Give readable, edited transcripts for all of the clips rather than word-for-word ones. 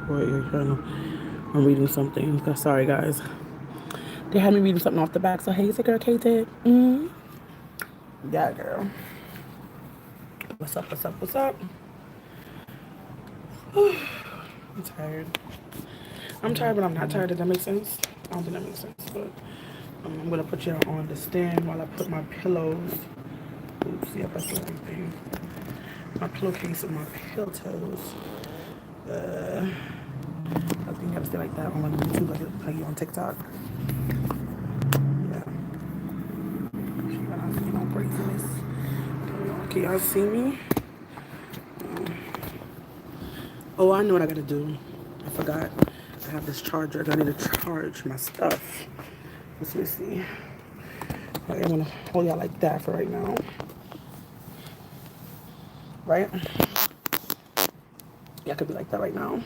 support your channel. I'm reading something. Sorry, guys. They had me reading something off the back. So, hey, it's a girl, Kdiddavis. Yeah, girl. What's up, what's up, what's up? I'm tired. I'm tired, but I'm not tired. Does that make sense? I don't think that makes sense, but I'm going to put you on the stand while I put my pillows. Oops, yeah, that's the wrong thing. My pillowcase and my pill toes. I think you gotta stay like that on YouTube, like you on TikTok. Yeah. She got on, craziness. Can y'all see me? Oh, I know what I gotta do. I forgot. I have this charger. I need to charge my stuff. Let me see. Okay, I'm gonna hold y'all like that for right now. Right? Yeah, I could be like that right now.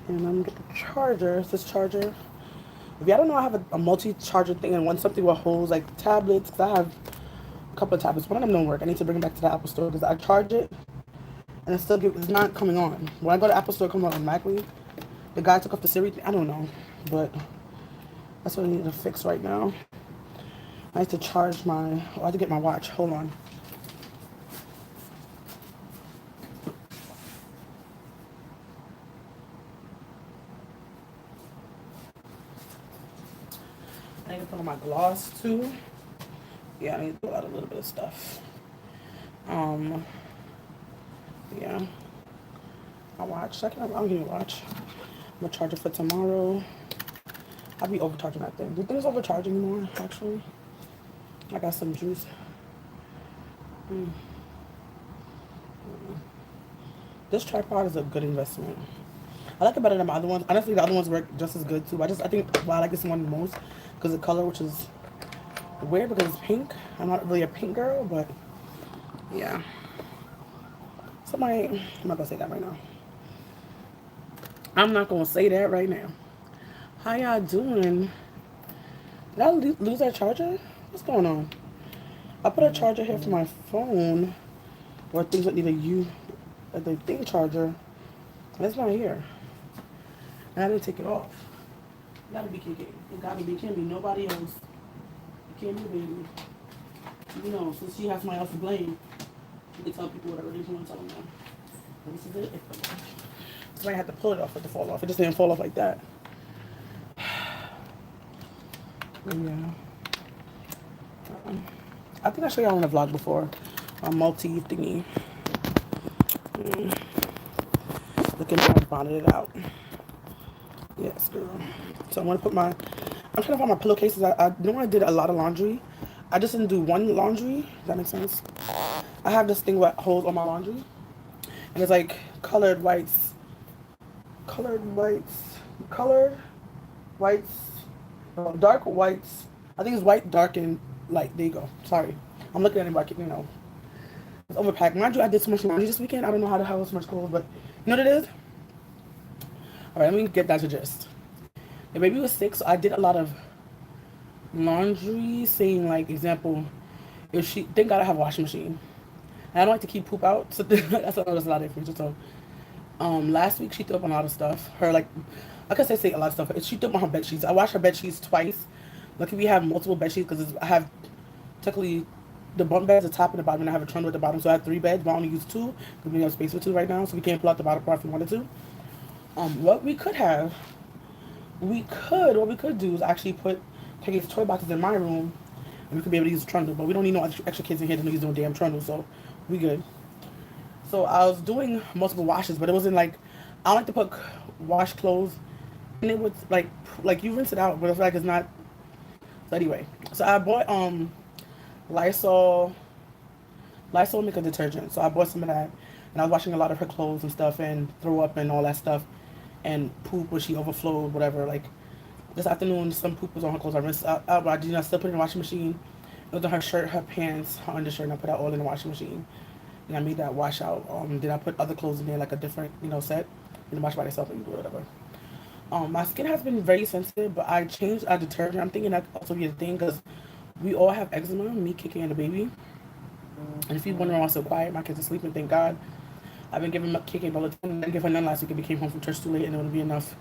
And I'm gonna get the charger. It's this charger. If y'all don't know, I have a multi-charger thing and one something with holes like tablets. Cause I have a couple of tablets. One of them don't work. I need to bring it back to the Apple Store because I charge it and it's not coming on. When I go to Apple Store, it comes on automatically. The guy took off the Siri thing. I don't know, but that's what I need to fix right now. I have to charge my. Oh, I have to get my watch. Hold on. I need to put on my gloss too. Yeah, I need to pull out a little bit of stuff. Yeah. My watch. I'm gonna watch. I'm gonna charge it for tomorrow. I'll be overcharging that thing. Do things overcharge anymore? Actually, I got some juice. This tripod is a good investment. I like it better than my other ones. Honestly, the other ones work just as good too. But I think why I like this one the most because the color, which is weird because it's pink. I'm not really a pink girl, but yeah. I'm not gonna say that right now. I'm not gonna say that right now. How y'all doing? Did I lose that charger? What's going on? I put a charger here for my phone, or things that need the thing charger. And it's not here. And I didn't take it off. It gotta be KK. It gotta be Kimmy. Nobody else. It can't be baby. You know, since she has somebody else to blame, she can tell people whatever they want to tell them now. This is it. Somebody had to pull it off for it to fall off. It just didn't fall off like that. Yeah. I think I showed y'all on the vlog before. A multi thingy. Looking how I bonded it out. Yes, girl. So I'm gonna put I'm trying to find my pillowcases. I know I did a lot of laundry. I just didn't do one laundry. Does that make sense? I have this thing that holds all my laundry. And it's like colored whites, dark whites. I think it's white, dark, and light. There you go. Sorry. I'm looking at it, but it's overpacked. Mind you, I did so much laundry this weekend. I don't know how to have so much clothes, but you know what it is? All right, let me get that to gist. The baby was sick, so I did a lot of laundry, saying like, example, if she, thank God I have a washing machine. And I don't like to keep poop out, so that's why there's a lot of information. So, last week she threw up on a lot of stuff. I guess I say a lot of stuff. She threw up on her bed sheets. I washed her bed sheets twice. Luckily we have multiple bed sheets because I have technically the bunk beds, the top and the bottom, and I have a trundle at the bottom. So I have 3 beds, but I only use 2 because we have space for 2 right now. So we can't pull out the bottom part if we wanted to. What we could do is actually take these toy boxes in my room, and we could be able to use the trundle. But we don't need no extra kids in here to use no damn trundle, so we good. So I was doing multiple washes, but it wasn't like I don't like to put wash clothes, and it was like you rinse it out, but it's like it's not. So anyway, so I bought Lysol make a detergent. So I bought some of that, and I was washing a lot of her clothes and stuff, and throw up and all that stuff, and poop when she overflowed, whatever. Like this afternoon, some poop was on her clothes. I rinsed out, but I did not still put it in the washing machine. It was on her shirt, her pants, her undershirt, and I put that all in the washing machine. And I made that wash out. Then I put other clothes in there, like a different, set, and wash by itself and do whatever. My skin has been very sensitive, but I changed our detergent. I'm thinking that also be a thing because we all have eczema, me, Kiki, and the baby. And if you wondering why I'm so quiet, my kids are sleeping, thank God. I've been giving KK melatonin. I didn't give her none last week. It came home from church too late, and it wouldn't be enough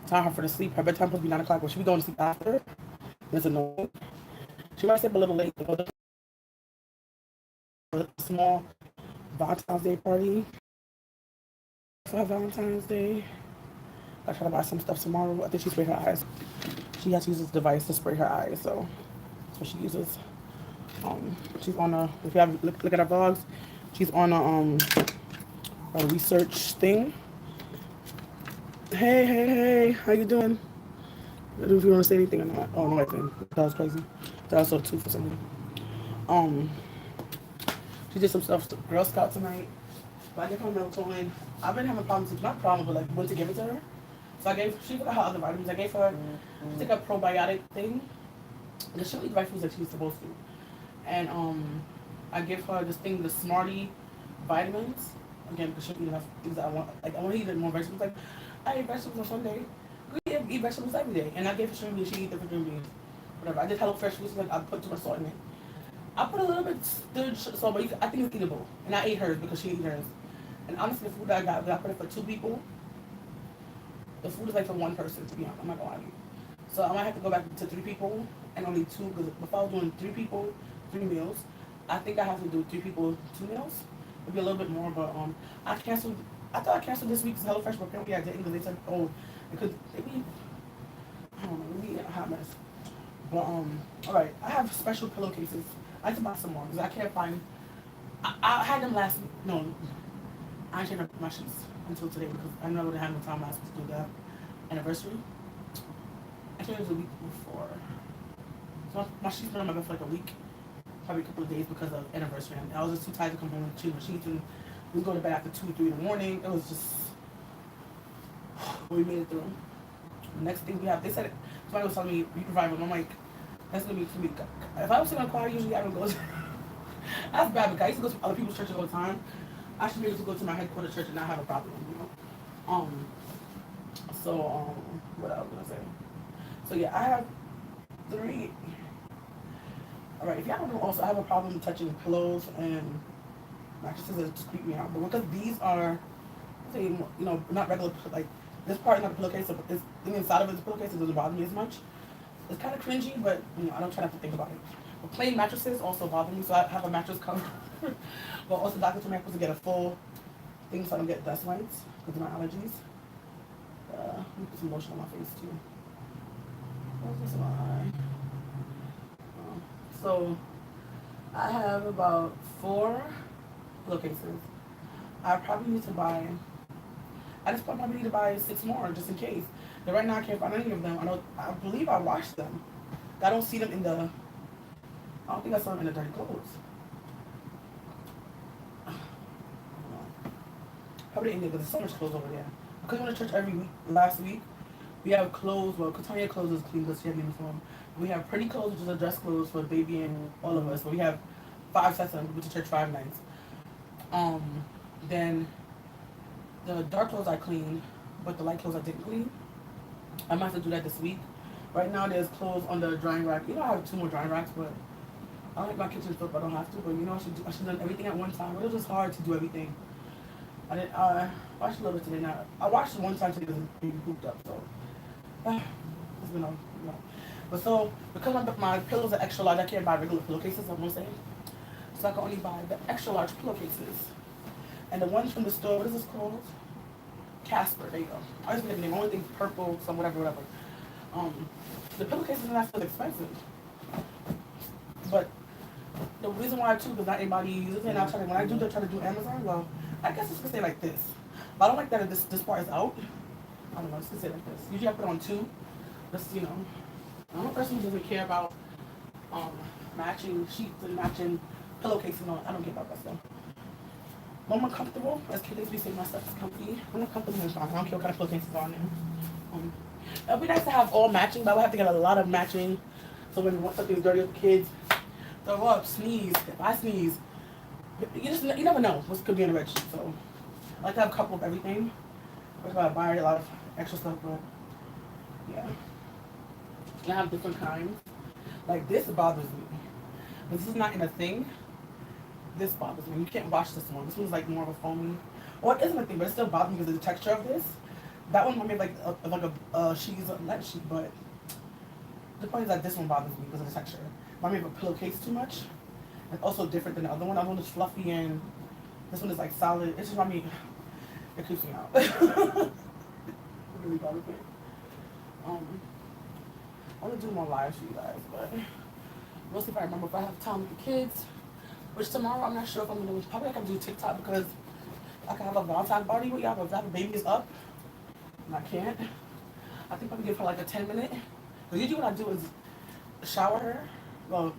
time for her to sleep. Her bedtime supposed to be 9 o'clock, but she be going to sleep after. It's annoying. She might sleep a little late. Go to a small Valentine's Day party for Valentine's Day. I try to buy some stuff tomorrow. I think she sprayed her eyes. She has to use this device to spray her eyes, so that's what she uses. She's on a, if you have look at her vlogs, she's on a research thing. Hey, how you doing? I don't know if you want to say anything or not. Oh no, I think that was crazy. That was so too for something. She did some stuff to Girl Scout tonight. But I gave her melatonin. I've been having problems, not problems, but like when to give it to her. So she forgot her other vitamins. I gave her, I think a probiotic thing. Because she'll eat the right foods like she's supposed to. And I give her this thing, the Smarty vitamins. Again, because she'll eat enough things that I want. Like, I want to eat more vegetables. Like, I eat vegetables on Sunday. We eat vegetables every day. And I gave her string beans. She eat different string beans. Whatever. I did Hello Fresh foods. Like, I put too much salt in it. I put a little bit salt, but I think it's eatable. And I ate hers because she ate hers. And honestly, the food that I got, I put it for 2 people. The food is like for 1 person, to be honest. I'm not gonna lie to you. So I might have to go back to 3 people and only 2, because if I was doing 3 people, 3 meals, I think I have to do 3 people, 2 meals. It'd be a little bit more, but I thought I canceled this week's HelloFresh, but apparently I didn't, because they said, oh, it could, maybe, I don't know, maybe a hot mess. But, alright, I have special pillowcases. I have to buy some more, because I can't find, I had them last, no, I ain't changed my sheets until today, because I never had no time last week to do that anniversary. I changed it the week before. So my sheets been on my bed for like a week, probably a couple of days because of anniversary. And I was just too tired to come home and change my sheets, and we go to bed after 2 or 3 in the morning. It was just, we made it through. The next thing we have, they said, somebody was telling me revival, and I'm like, that's gonna be for me. If I was sitting on choir, usually I don't go to, that's bad, because I used to go to other people's churches all the time. I should be able to go to my headquarters church and not have a problem, you know? What I was gonna say. So yeah, I have 3. Alright, if y'all don't know, also I have a problem touching pillows and mattresses that just creep me out. But because these are, you know, not regular, like, this part is not a pillowcase, but it's, the inside of it is a pillowcase, it doesn't bother me as much. It's kind of cringy, but, you know, I don't try not to think about it. But plain mattresses also bother me, so I have a mattress cover. But also, Dr. told me I'm supposed to get a full thing so I don't get dust mites because of my allergies. Let me put some lotion on my face too. What's this on? So I have about 4 pillowcases. I probably need to buy. I just probably need to buy 6 more just in case. But right now I can't find any of them. I believe I washed them. I don't see them in the. I don't think I saw them in the dirty clothes. Probably in there because there's so much clothes over there. Because we went to church every week. Last week, we have clothes. Well, Katanya clothes is clean because she had uniform. We have pretty clothes, which is a dress clothes for the baby and all of us. But we have 5 sets of them. We went to church 5 nights. Then the dark clothes I cleaned, but the light clothes I didn't clean. I might have to do that this week. Right now, there's clothes on the drying rack. You know, I have 2 more drying racks, but I like my kitchen stuff, but I don't have to. But you know, I should have done everything at one time. It was just hard to do everything. I didn't watched a little bit today. Now I watched it one time today because it's being pooped up. So it's been But so because my pillows are extra large, I can't buy regular pillowcases. I'm gonna say, so I can only buy the extra large pillowcases. And the ones from the store, what is this called? Casper. There you go. I always forget the name. Only thing purple, some whatever. The pillowcases are not so expensive, but the reason why too is not everybody uses it. And when I try to do Amazon, well, I guess it's gonna stay like this. But I don't like that this part is out. I don't know, it's gonna stay like this. Usually I put on 2. Just, you know, I'm a person who doesn't care about matching sheets and matching pillowcases and all. I don't care about that stuff. When I'm comfortable, as kids we say my stuff is comfy. When I'm comfortable, it's fine. I don't care what kind of pillowcases are on there. It'd be nice to have all matching, but I would have to get a lot of matching. So when something's dirty with the kids, throw up, sneeze. If I sneeze, you never know what could be in a red sheet. So I like to have a couple of everything. That's why I buy a lot of extra stuff, but yeah. And I have different kinds. Like this bothers me. This is not in a thing. This bothers me. You can't wash this one. This one's like more of a foamy. Well, it isn't a thing, but it still bothers me because of the texture of this. That one made like a sheet, not sheet, but the point is that this one bothers me because of the texture. Remind me of a pillowcase too much. It's also different than the other one. The other one is fluffy and this one is like solid. It just remind me, it creeps me out. It really bothers me. I'm gonna do more lives for you guys, but mostly if I remember, if I have time with the kids, which tomorrow I'm not sure if I'm gonna do. Probably I can do TikTok because I can have a Valentine's party with y'all, but if the baby is up and I can't, I think I'm gonna give her like a 10-minute. Because usually what I do is shower her, well,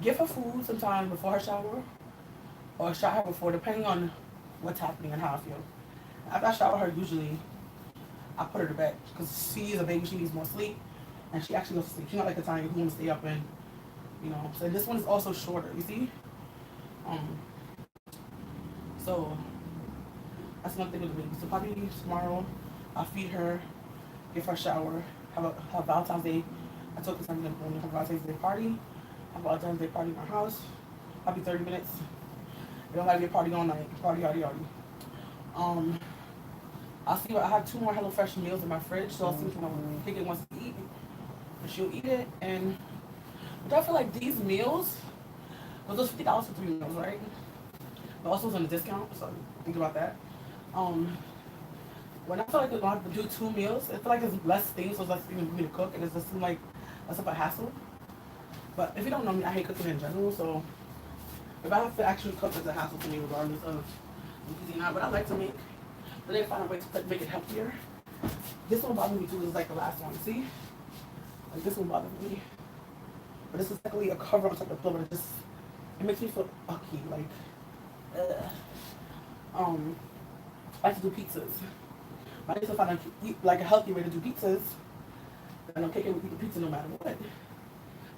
give her food sometime before her shower, or shower her before, depending on what's happening and how I feel. After I shower her, usually I put her to bed because she is a baby, she needs more sleep, and she actually goes to sleep. She's not like the time who wants to stay up and, you know. So this one is also shorter, you see? So that's one thing with the baby. So probably tomorrow I'll feed her, give her a shower, have Valentine's Day. I told her I'm going to have a Valentine's Day party. Have a Valentine's Day party in my house. Probably 30 minutes. It don't gotta be a party all night. Party, yada, yada. I'll see what I have 2 more HelloFresh meals in my fridge, so I'll see which one Kiki wants to eat. And she'll eat it. And but I feel like these meals, well, those $50 for 3 meals, right? But also it's on a discount, so think about that. When I feel like I have to do 2 meals, I feel like it's less things, so it's less things for me to cook, and it just seems like less of a hassle. But if you don't know me, I hate cooking in general, so if I have to actually cook, it's a hassle for me regardless of easy or not. But I like to make, but then find a way to make it healthier. This one bothers me too, is like the last one, see? Like this one bothers me. But this is technically a cover on top of the pillow, but it makes me feel icky, like, I like to do pizzas. I need to find a healthy way to do pizzas. And I'm taking with the pizza no matter what.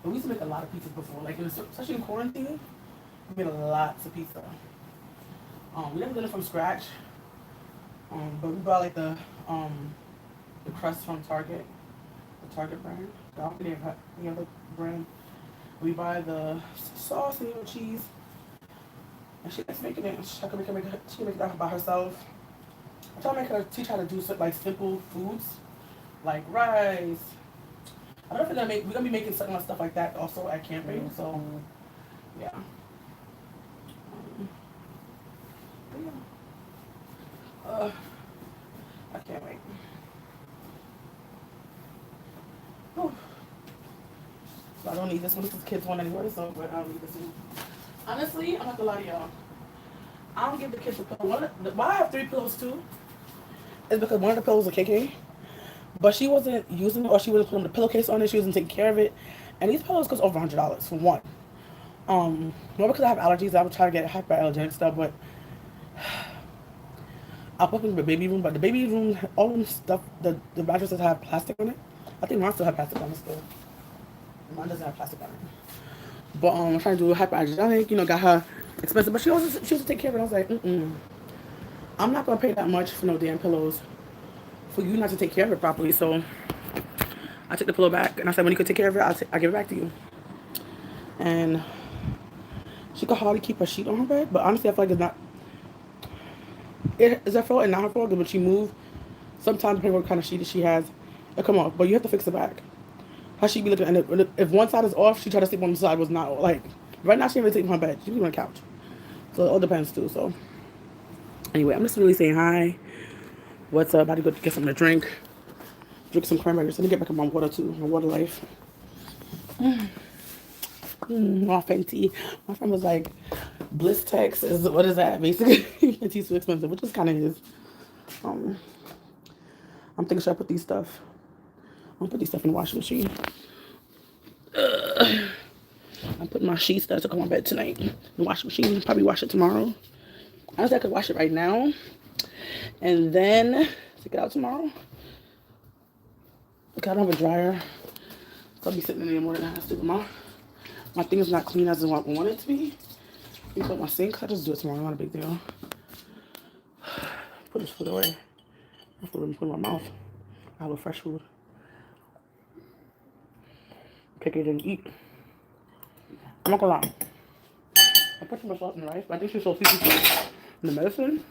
But we used to make a lot of pizzas before, like especially in quarantine, we made lots of pizza. We never did it from scratch. But we bought like the crust from Target, the Target brand. I don't think they have any other brand. We buy the sauce and cheese, and she likes making it. She can make it out by herself. I try to make her teach her how to do like simple foods, like rice. I don't know if we're gonna be making certain stuff like that also at camping. So yeah. I can't wait. Whew. So I don't need this one. This is kids one anyway, so but I don't need this one. Honestly, I'm not gonna lie to y'all. I don't give the kids a pillow. Why I have 3 pillows too is because one of the pillows was a KK, but she wasn't using it, or she wasn't putting the pillowcase on it. She wasn't taking care of it, and these pillows cost over $100 for one. Not because I have allergies. I would try to get hyperallergenic stuff, but I'll put them in the baby room. But the baby room, all them stuff, the mattresses have plastic on it. I think mine still have plastic on it still. Mine doesn't have plastic on it. But I'm trying to do hyperallergenic. You know, got her expensive, but she was to take care of it. I was like, I'm not gonna pay that much for no damn pillows for you not to take care of it properly. So I took the pillow back, and I said, when you could take care of it, I'll give it back to you. And she could hardly keep her sheet on her bed, but honestly, I feel like it's not. It is her fault and not her fault, because when she moves, sometimes depending on what kind of sheet she has, it'll come off. But you have to fix the back. How she be looking, and if one side is off, she try to sleep on the side was not, like, right now she ain't really sleeping on her bed. She be on the couch. So it all depends too. So anyway, I'm just really saying hi. What's up? About to go get something to drink some cranberries. Let me get back on my water too, my water life. All Fenty. My friend was like, Bliss Tex is, what is that basically? Fenty's too expensive, which is kind of is. I'm thinking, should I put these stuff? I'll put these stuff in the washing machine. I'm putting my sheets that I took on my bed tonight in the washing machine. Probably wash it tomorrow. Honestly, I could wash it right now and then take it out tomorrow. Look, I don't have a dryer, so I'll be sitting in there more than I have to. My thing is not clean as I want it to be. You put my sink. I just do it tomorrow. Not a big deal. Put this food away. I put it in my mouth. I have a fresh food. Take it and eat. I'm not gonna lie. I put some salt in the rice, but I think she's so sweet in the medicine.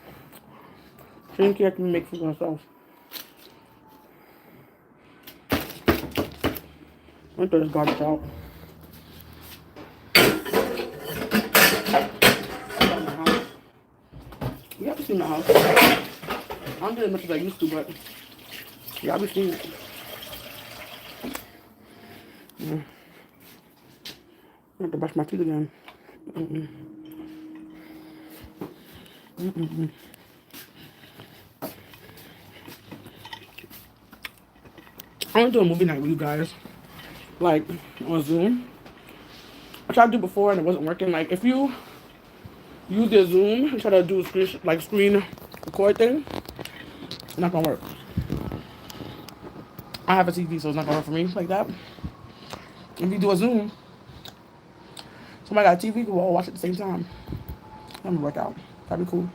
Shinky has to make food myself. I'm gonna throw this garbage out. You have to see my house. I don't do as much as I used to, but yeah, I'll be seeing it. I have to brush my teeth again. I want to do a movie night with you guys, like on Zoom. I tried to do before and it wasn't working. Like if you use your Zoom and try to do a screen record thing, it's not gonna work. I have a TV, so it's not gonna work for me like that. If you do a Zoom, somebody got a TV, we'll all watch it at the same time. That would work out. That'd be cool.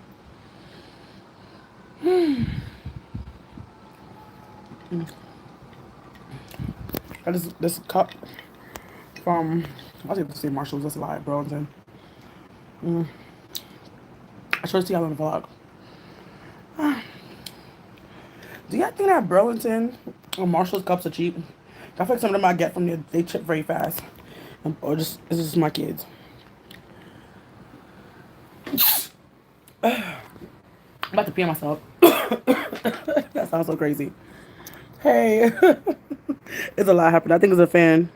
I just this cup from I was able to say Marshalls. That's a lie, Burlington. I showed it to y'all on the vlog. Do y'all think that Burlington or Marshalls cups are cheap? I feel like some of them I get from there, they chip very fast. Or just, it's just my kids. I'm about to pee on myself. That sounds so crazy. Hey. It's a lot happening. I think it's a fan.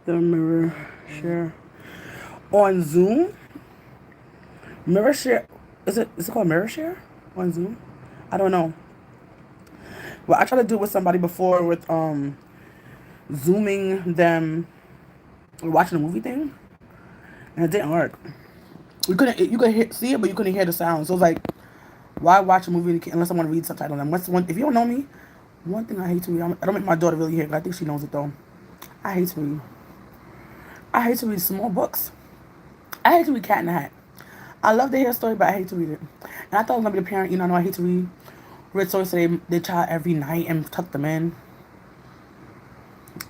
The mirror share. On Zoom? Mirror share. Is it called mirror share? On Zoom? I don't know. Well, I tried to do it with somebody before with zooming them watching a movie thing, and it didn't work. You could see it, but you couldn't hear the sound. So it was like, why watch a movie unless I want to read subtitles? And if you don't know me, one thing I hate to read, I don't make my daughter really hear it, but I think she knows it though. I hate to read. I hate to read small books. I hate to read Cat in the Hat. I love to hear a story, but I hate to read it. And I thought I was gonna be the parent, I know I hate to read. Read stories to their child every night and tuck them in.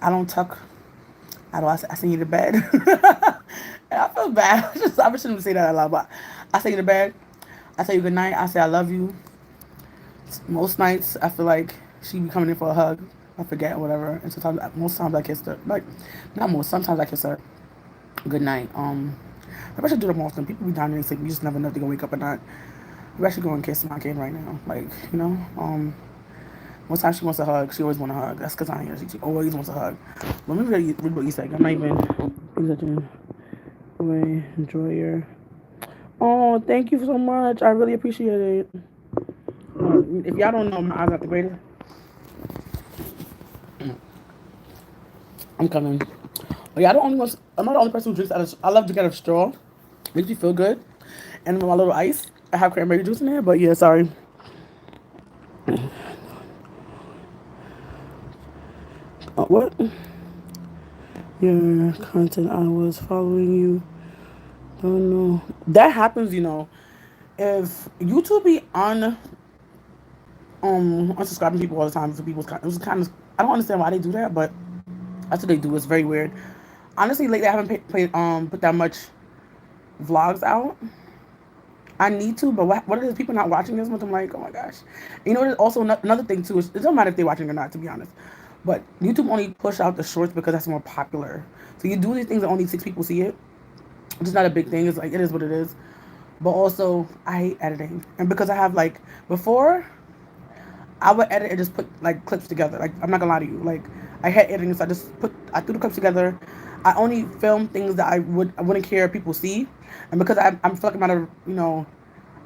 I don't tuck. I send you to bed. And I feel bad. I shouldn't say that out loud, but I send you to bed. I say you good night. I say I love you. Most nights I feel like she be coming in for a hug. I forget or whatever. And most times I kiss her. Like, not most. Sometimes I kiss her. Good night. I should do them often. People be down there sleep. You just never know if they're gonna wake up or not. I'm actually going to kiss my kid right now. Like, most times she wants a hug. She always wants a hug. That's because I'm here. She always wants a hug. Let me read what you said. I'm not even enjoy your. Oh, thank you so much. I really appreciate it. If y'all don't know, my eyes not the greatest. I'm coming. Oh, yeah, I'm not the only person who drinks out of. I love to get a straw. Makes me feel good. And my little ice. I have cranberry juice in there, but yeah, sorry. What? Your content, I was following you. Don't know. That happens, if YouTube be unsubscribing people all the time for people's content. It was kind of, I don't understand why they do that, but that's what they do. It's very weird. Honestly, lately I haven't put that much vlogs out. I need to, but what are the people not watching this much? I'm like, oh my gosh. There's also another thing too. It doesn't matter if they're watching or not, to be honest. But YouTube only push out the shorts because that's more popular. So you do these things and only 6 people see it. Which is not a big thing. It's like, it is what it is. But also, I hate editing. And because I have before, I would edit and just put clips together. Like, I'm not gonna lie to you. Like, I hate editing, so I threw the clips together. I only film things that I wouldn't care if people see. And because I'm like I'm not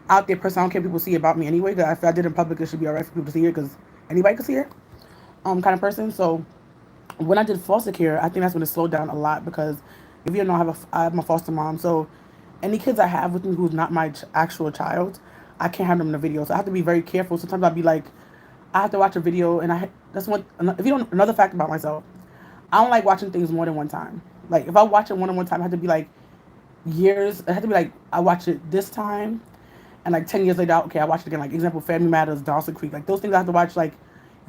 out there person, I don't care if people see about me anyway. Because if I did it in public, it should be alright for people to see it because anybody can see it. Kind of person. So when I did foster care, I think that's when it slowed down a lot because if you don't know, I have my foster mom. So any kids I have with me who's not my actual child, I can't have them in the video. So I have to be very careful. Sometimes I'll be like, I have to watch a video, and another fact about myself, I don't like watching things more than one time. Like, if I watch it more than one time, it had to be years. It had to be I watch it this time, and 10 years later, okay, I watch it again. Like, example, Family Matters, Dawson Creek. Like, those things I have to watch,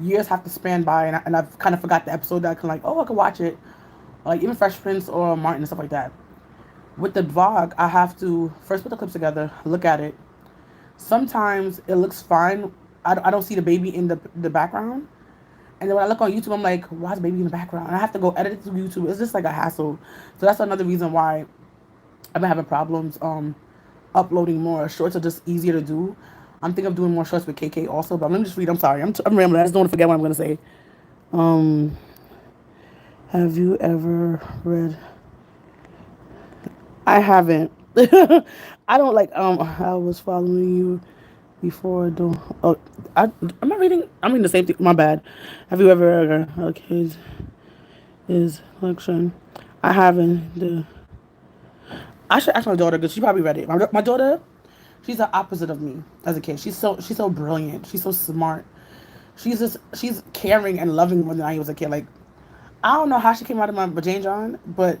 years have to span by, and I've kind of forgot the episode that I can, I could watch it. Or, even Fresh Prince or Martin and stuff like that. With the vlog, I have to first put the clips together, look at it, sometimes it looks fine. I don't see the baby in the background. And then when I look on YouTube, I'm like, why is the baby in the background? And I have to go edit it to YouTube. It's just like a hassle. So that's another reason why I've been having problems uploading more. Shorts are just easier to do. I'm thinking of doing more shorts with KK also, but let me just read. I'm sorry. I'm rambling. I just don't want to forget what I'm going to say. Um, have you ever read? I haven't. I don't like. I was following you before. Don't. Oh, am I reading? I'm reading the same thing. My bad. Have you ever? Okay, is collection. I haven't. I should ask my daughter because she probably read it. My daughter, she's the opposite of me as a kid. She's so brilliant. She's so smart. She's caring and loving more than I was a kid. Like I don't know how she came out of my Jane John, but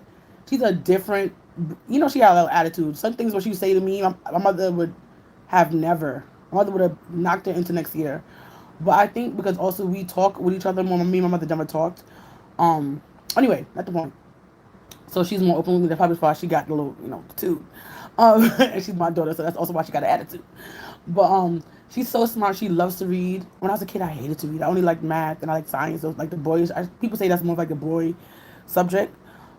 she's a different. She had a little attitude. Some things what she would say to me, my mother would have never. My mother would have knocked her into next year. But I think because also we talk with each other more. Me and my mother never talked. Um. Anyway, not the point. So she's more open with me. That's probably why she got the little, attitude. And she's my daughter, so that's also why she got an attitude. But she's so smart. She loves to read. When I was a kid, I hated to read. I only liked math and I liked science. So like the boys, people say that's more like a boy subject.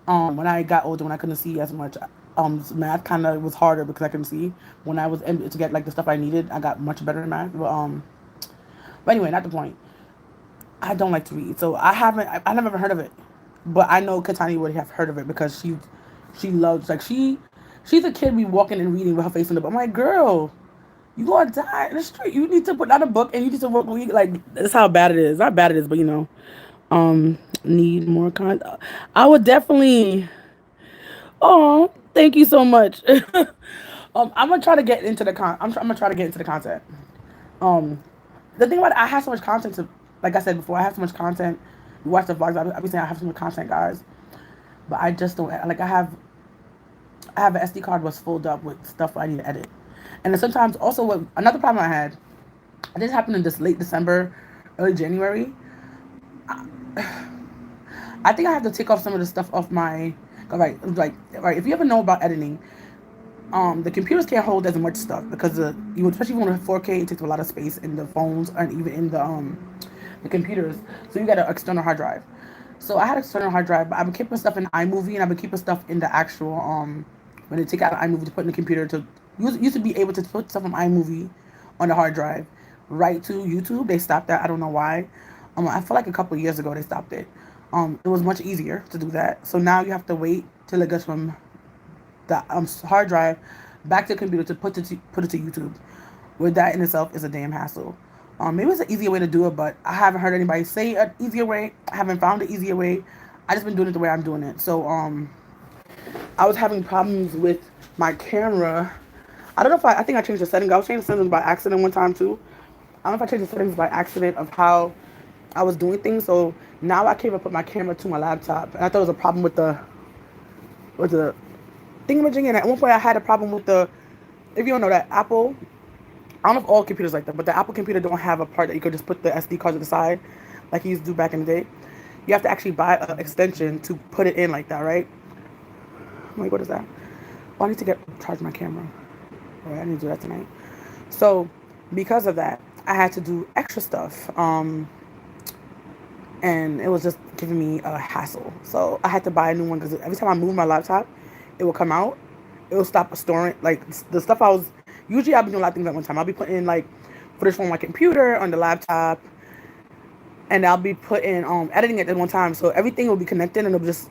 When I got older, when I couldn't see as much, math kind of was harder because I couldn't see. When I was able to get like the stuff I needed, I got much better in math. But anyway, not the point. I don't like to read, so I never even heard of it. But I know Katani would have heard of it because she loves like she's a kid be walking and reading with her face in the book. I'm like, girl, you gonna die in the street. You need to put out a book and you need to work. Like that's how bad it is. Not bad it is, but need more content. I would definitely. Oh, thank you so much. I'm gonna try to get into the I'm gonna try to get into the content. Um, the thing about it, I have so much content to, like I said before, I have so much content. You watch the vlogs. I be saying I have so much content, guys, but I just don't like. I have an SD card was filled up with stuff I need to edit, and then sometimes also another problem I had. This happened in this late December, early January. I think I have to take off some of the stuff off my. Right. If you ever know about editing, the computers can't hold as much stuff because especially when it's 4K, it takes a lot of space in the phones and even in the computers. So you got an external hard drive. So I had an external hard drive, but I've been keeping stuff in iMovie and I've been keeping stuff in the actual when they take out iMovie to put in the computer to used to be able to put stuff from iMovie on the hard drive right to YouTube. They stopped that. I don't know why. I feel like a couple of years ago they stopped it. It was much easier to do that. So now you have to wait till it goes from the hard drive back to the computer to put it to YouTube. With that in itself is a damn hassle. Maybe it's an easier way to do it, but I haven't heard anybody say an easier way. I haven't found an easier way. I just been doing it the way I'm doing it. So I was having problems with my camera. I don't know if I think I changed the settings. I was changing the settings by accident one time too. I don't know if I changed the settings by accident of how I was doing things. So now I can't even put my camera to my laptop. And I thought it was a problem with the thingamajig. And at one point I had a problem with if you don't know that Apple, I don't know if all computers like that, but the Apple computer don't have a part that you could just put the SD card to the side like you used to do back in the day. You have to actually buy an extension to put it in like that, right? I'm like, what is that? Oh, I need to charge my camera. All right, I need to do that tonight. So because of that, I had to do extra stuff. And it was just giving me a hassle. So I had to buy a new one because every time I move my laptop, it will come out. It will stop storing like the stuff I was. Usually I'll be doing a lot of things at one time. I'll be putting like footage from my computer on the laptop, and I'll be putting editing it at one time. So everything will be connected and it'll just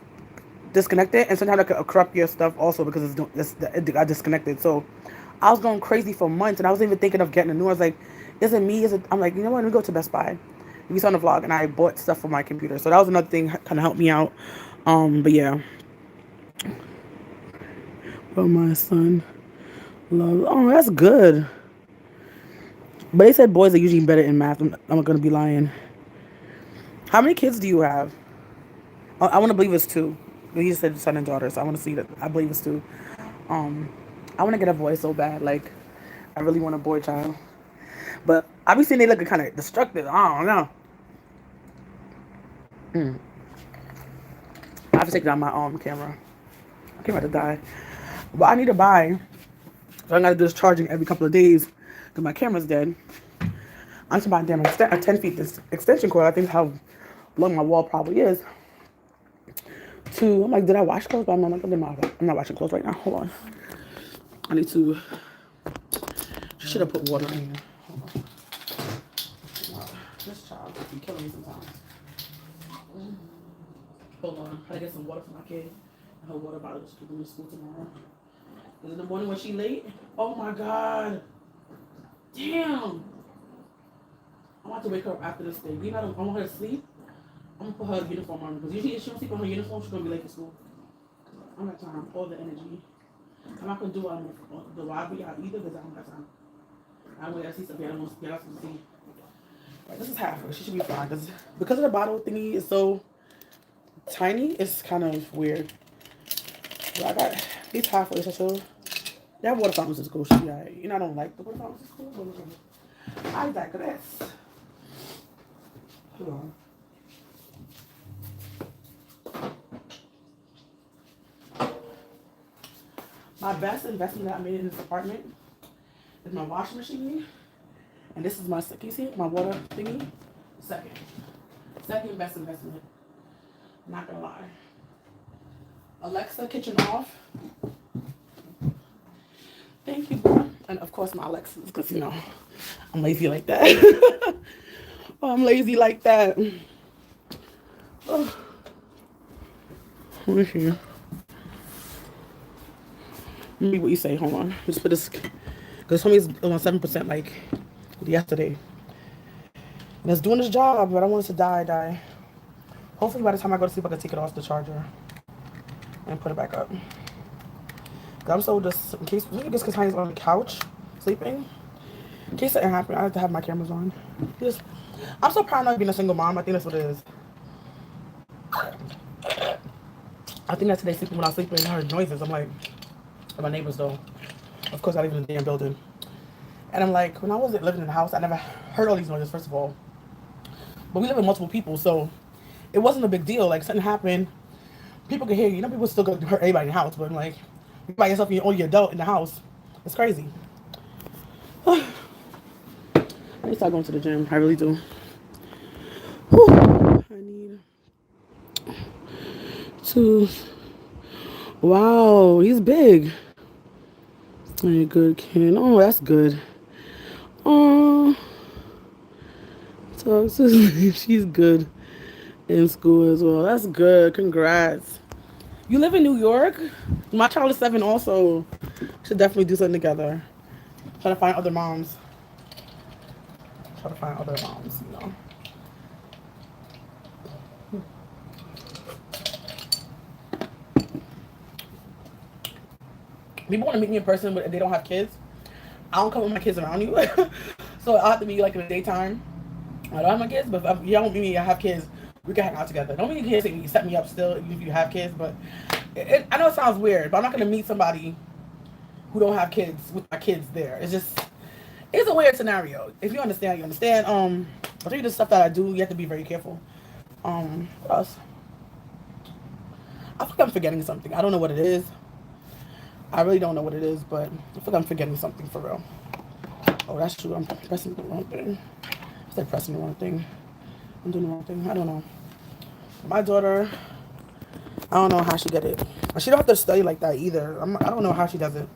disconnect it. And sometimes I could corrupt your stuff also because it got disconnected. So I was going crazy for months, and I was even thinking of getting a new one. I was like, is it me? I'm like, you know what? Let me go to Best Buy. We saw on the vlog, and I bought stuff for my computer. So that was another thing kind of helped me out. But yeah. But my son loves. Oh, that's good. But they said boys are usually better in math. I'm not gonna be lying. How many kids do you have? I want to believe it's two. He just said son and daughter, so I want to see that. I believe it's two. I want to get a boy so bad. Like, I really want a boy child. But I be seeing they looking kind of destructive. I don't know. I have to take down my camera. I'm about to die. But I need to buy. So I gotta do this charging every couple of days because my camera's dead. I'm talking about damn a 10 feet this extension cord. I think how long my wall probably is. I'm like, did I wash clothes? But I'm not washing clothes right now. Hold on. I need to. Should have put water in here. Hold on. Wow. This child be killing me sometimes. Hold on. I gotta get some water for my kid. And her water bottle just keep going to school tomorrow. Is it the morning when she late? Oh my God. Damn. I'm about to wake her up after this thing. You know, I want her to sleep. I'm gonna put her uniform on because usually if she don't sleep on her uniform, she's gonna be late for school. I don't have time. All the energy. I'm not gonna do it on the lobby out either because I don't have time. I don't want to see something I don't want to see. Right, this is half of it. She should be fine because of the bottle thingy is so tiny. It's kind of weird. But I got these half of it. So they have water fountains in school. Should be alright. You know I don't like the water fountains in school. But I digress. Hold on. My best investment that I made in this apartment is my washing machine. And this is my, can you see it? My water thingy? Second best investment. Not gonna lie. Alexa, kitchen off. Thank you, bro. And of course my Alexa, because you know, I'm lazy like that. I'm lazy like that. Oh. Let me see. Maybe what you say. Hold on. Just put this because homie's on 7% like yesterday. And it's doing its job, but I want it to die. Hopefully by the time I go to sleep, I can take it off the charger and put it back up. I'm so just in case because Heine's on the couch sleeping. In case something happens, I have to have my cameras on. I'm so proud of being a single mom. I think that's what it is. I think that today sleeping when I was sleeping, I heard noises. I'm like, my neighbors though. Of course, I live in the damn building. And I'm like, when I wasn't living in the house, I never heard all these noises, first of all. But we live with multiple people, so it wasn't a big deal. Like, something happened, people could hear you. You know, people still go hurt anybody in the house, but like, you by yourself and you're only adult in the house. It's crazy. I need to start going to the gym. I really do. Whew. I need to. Wow, he's big. Very good, Ken. Oh, that's good. Oh, she's good in school as well. That's good. Congrats. You live in New York? My child is 7 also. Should definitely do something together. Try to find other moms. You know. People want to meet me in person, but they don't have kids. I don't come with my kids around you. So I have to be like in the daytime. I don't have my kids, but if you don't meet me, I have kids. We can hang out together. Don't mean you can't set me up still if you have kids, but I know it sounds weird, but I'm not going to meet somebody who don't have kids with my kids there. It's a weird scenario. If you understand, you understand. I'll tell you the stuff that I do. You have to be very careful. What else? I think I'm forgetting something. I don't know what it is. I really don't know what it is, but I think I'm forgetting something for real. Oh, that's true. I'm pressing the wrong thing. I said pressing the wrong thing. I'm doing the wrong thing. I don't know. My daughter, I don't know how she get it. She don't have to study like that either. I don't know how she does it.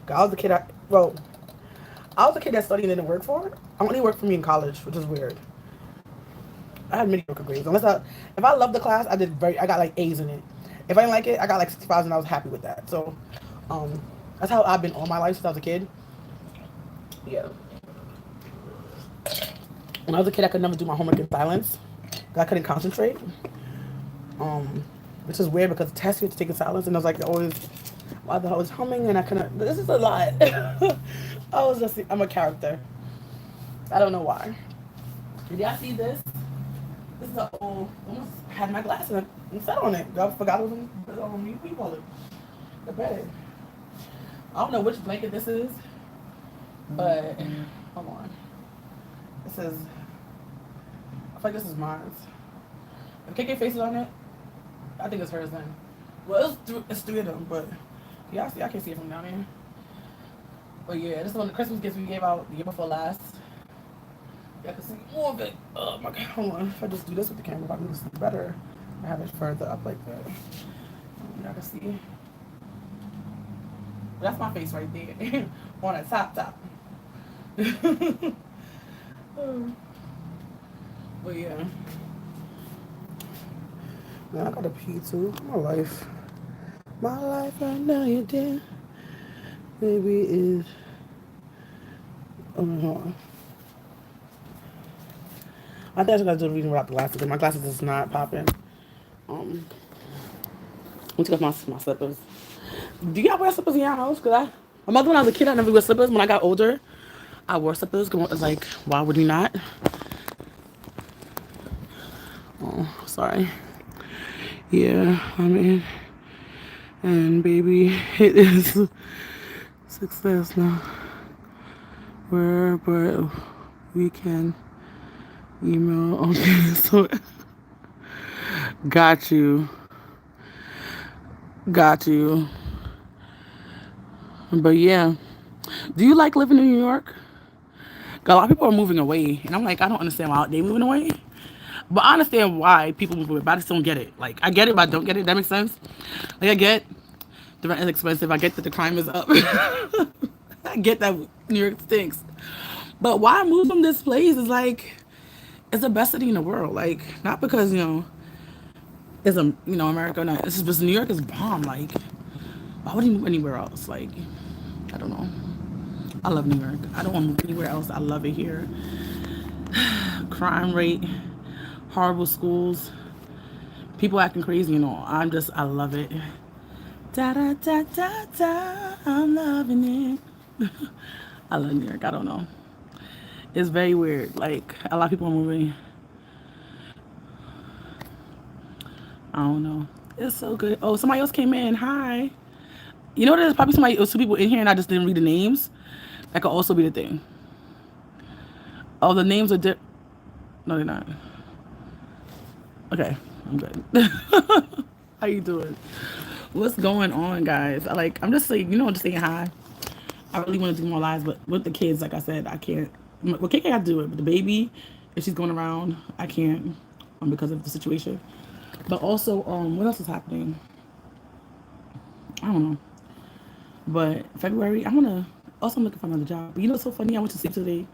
I was the kid that studied and didn't work for it. I only worked for me in college, which is weird. I had mediocre grades. If I loved the class, I got like A's in it. If I didn't like it, I got like 65 and I was happy with that. So, that's how I've been all my life since I was a kid. Yeah. When I was a kid, I could never do my homework in silence. I couldn't concentrate. Which is weird because tests you have to take in silence, and I was like always, while I was humming, and I couldn't. This is a lot. I'm a character. I don't know why. Did y'all see this? This is almost had my glasses and sat on it. I forgot it was what do you call it? The bed. I don't know which blanket this is, but hold on. This is. I feel like this is mine. If KK faces on it, I think it's hers then. Well, it's 3 of them, but yeah, I can't see it from down here. But yeah, this is one of the Christmas gifts we gave out the year before last. Y'all can see more of it. Oh my god, hold on. If I just do this with the camera, if I can see better, I have it further up like that. Y'all can see. That's my face right there. On a top. But yeah. Now I gotta pee too. My life. My life right now, you did. Maybe is. Oh, hold on. I think I gotta do the reading without the glasses because my glasses is not popping. Let me take off my slippers. Do y'all wear slippers in your house? Cause my mother when I was a kid, I never wore slippers. When I got older, I wore slippers. It's like, why would you not? Oh, sorry. Yeah, I mean, and baby, it is success now. But we can email. Okay, so got you. But yeah, do you like living in New York? A lot of people are moving away, and I'm like, I don't understand why they moving away. But I understand why people move away, but I just don't get it. Like, I get it, but I don't get it. That makes sense. Like, I get the rent is expensive. I get that the crime is up. I get that New York stinks. But why move from this place is like, it's the best city in the world. Like, not because, it's America. Not, it's just New York is bomb. Like, why would you move anywhere else? Like, I don't know. I love New York. I don't want to move anywhere else. I love it here. Crime rate, horrible schools, people acting crazy, I love it. Da da da da da, I'm loving it. I love New York. I don't know. It's very weird. Like, a lot of people are moving. I don't know. It's so good. Oh, somebody else came in. Hi. You know, there's probably somebody else, two people in here, and I just didn't read the names. That could also be the thing. Oh, the names are different. No, they're not. Okay, I'm good. How you doing? What's going on, guys? I'm just like, just saying hi. I really want to do more lives, but with the kids, like I said, I can't. Well, KK got to do it, but the baby, if she's going around, I can't because of the situation. But also, what else is happening? I don't know. But February, I'm looking for another job. But what's so funny? I went to sleep today.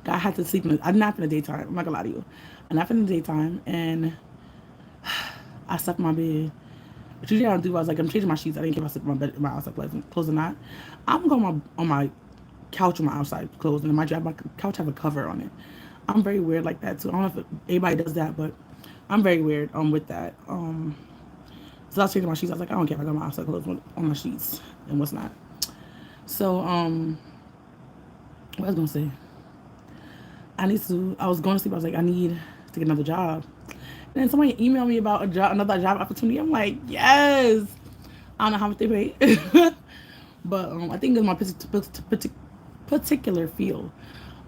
I had to sleep. I napped in the daytime. I'm not gonna lie to you. I napped in the daytime, and I slept in my bed. But usually I don't do. I was like, I'm changing my sheets. I didn't care if I slept in my bed, my outside clothes or not. I'm going on my couch with my outside clothes, and my couch have a cover on it. I'm very weird like that too. I don't know if anybody does that, but I'm very weird with that. So I was changing my sheets. I was like, I don't care if I got my outside clothes on my sheets and what's not. So what I was gonna say. I was going to sleep. I was like, I need to get another job. And then somebody emailed me about another job opportunity. I'm like, yes. I don't know how much they pay. But I think it's my particular field.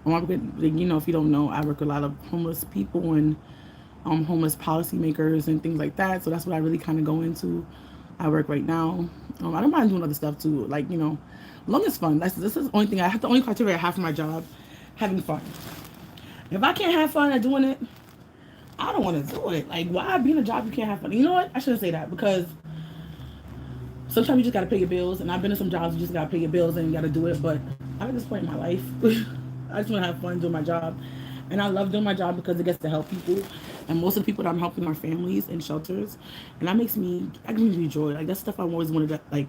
If you don't know, I work with a lot of homeless people and homeless policymakers and things like that. So that's what I really kind of go into. I work right now. I don't mind doing other stuff too. Long as fun. This is the only thing the only criteria I have for my job, having fun. If I can't have fun at doing it, I don't want to do it. Like, why be in a job you can't have fun? You know what? I shouldn't say that because sometimes you just got to pay your bills. And I've been in some jobs you just got to pay your bills and you got to do it. But I'm at this point in my life. I just want to have fun doing my job. And I love doing my job because it gets to help people. And most of the people that I'm helping are families in shelters. And that gives me joy. Like, that's stuff I always wanted to, like,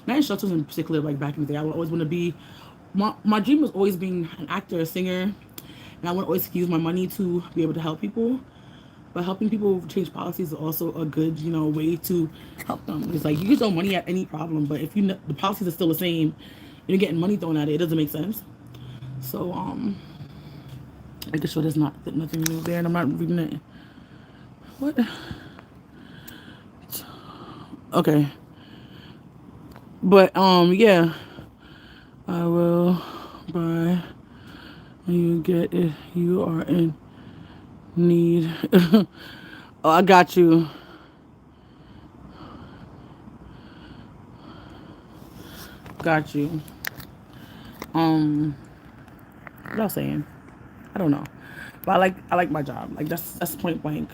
not in shelters in particular, like back in the day. I would always want to be, my dream was always being an actor, a singer. And I want to always use my money to be able to help people. But helping people change policies is also a good, way to help them. It's like you can throw money at any problem, but if the policies are still the same, and you're getting money thrown at it, it doesn't make sense. So, making sure there's nothing new there, and I'm not reading it. What? Okay. But yeah, I will buy. You get it. You are in need. Oh, I got you. Got you. Um, what I was saying, I don't know, but I like my job. Like that's point blank.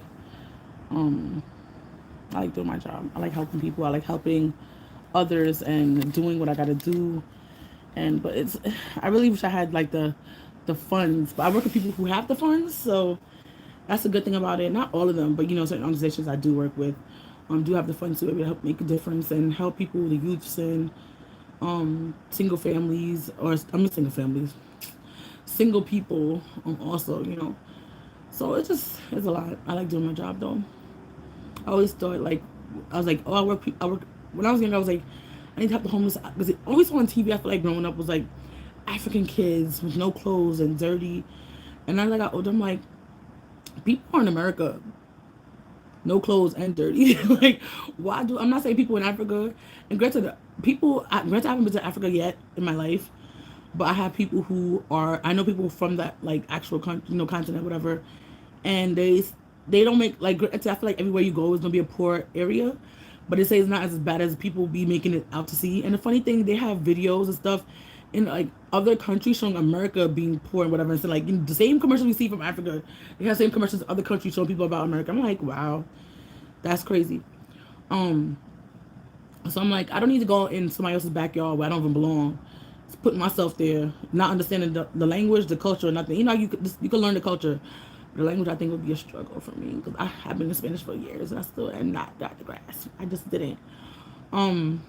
Um, I like doing my job. I like helping people. I like helping others and doing what I gotta do. And but it's I really wish I had like the funds. But I work with people who have the funds, so that's a good thing about it. Not all of them, but certain organizations I do work with do have the funds to be able to help make a difference and help people, the youths and single families, or I mean single families, single people also. So it's a lot. I like doing my job though. I always thought like I was like, oh, I work. When I was young, I was like, I need to help the homeless because it always on TV. I feel like growing up was like African kids with no clothes and dirty. And as I got older, I'm like, people are in America, no clothes and dirty. Like, why do I'm not saying people in Africa. And granted, granted, I haven't been to Africa yet in my life, but I have people who are. I know people from that like actual continent, whatever, and they don't make like. I feel like everywhere you go is gonna be a poor area, but they say it's not as bad as people be making it out to see. And the funny thing, they have videos and stuff in like other countries showing America being poor and whatever. And so like the same commercials we see from Africa, they have the same commercials in other countries showing people about America. I'm like, wow, that's crazy. Um, so I'm like, I don't need to go in somebody else's backyard where I don't even belong. Just putting myself there, not understanding the language, the culture, nothing. You can learn the culture. The language I think would be a struggle for me because I have been in Spanish for years and I still am not got the grasp. I just didn't. Um,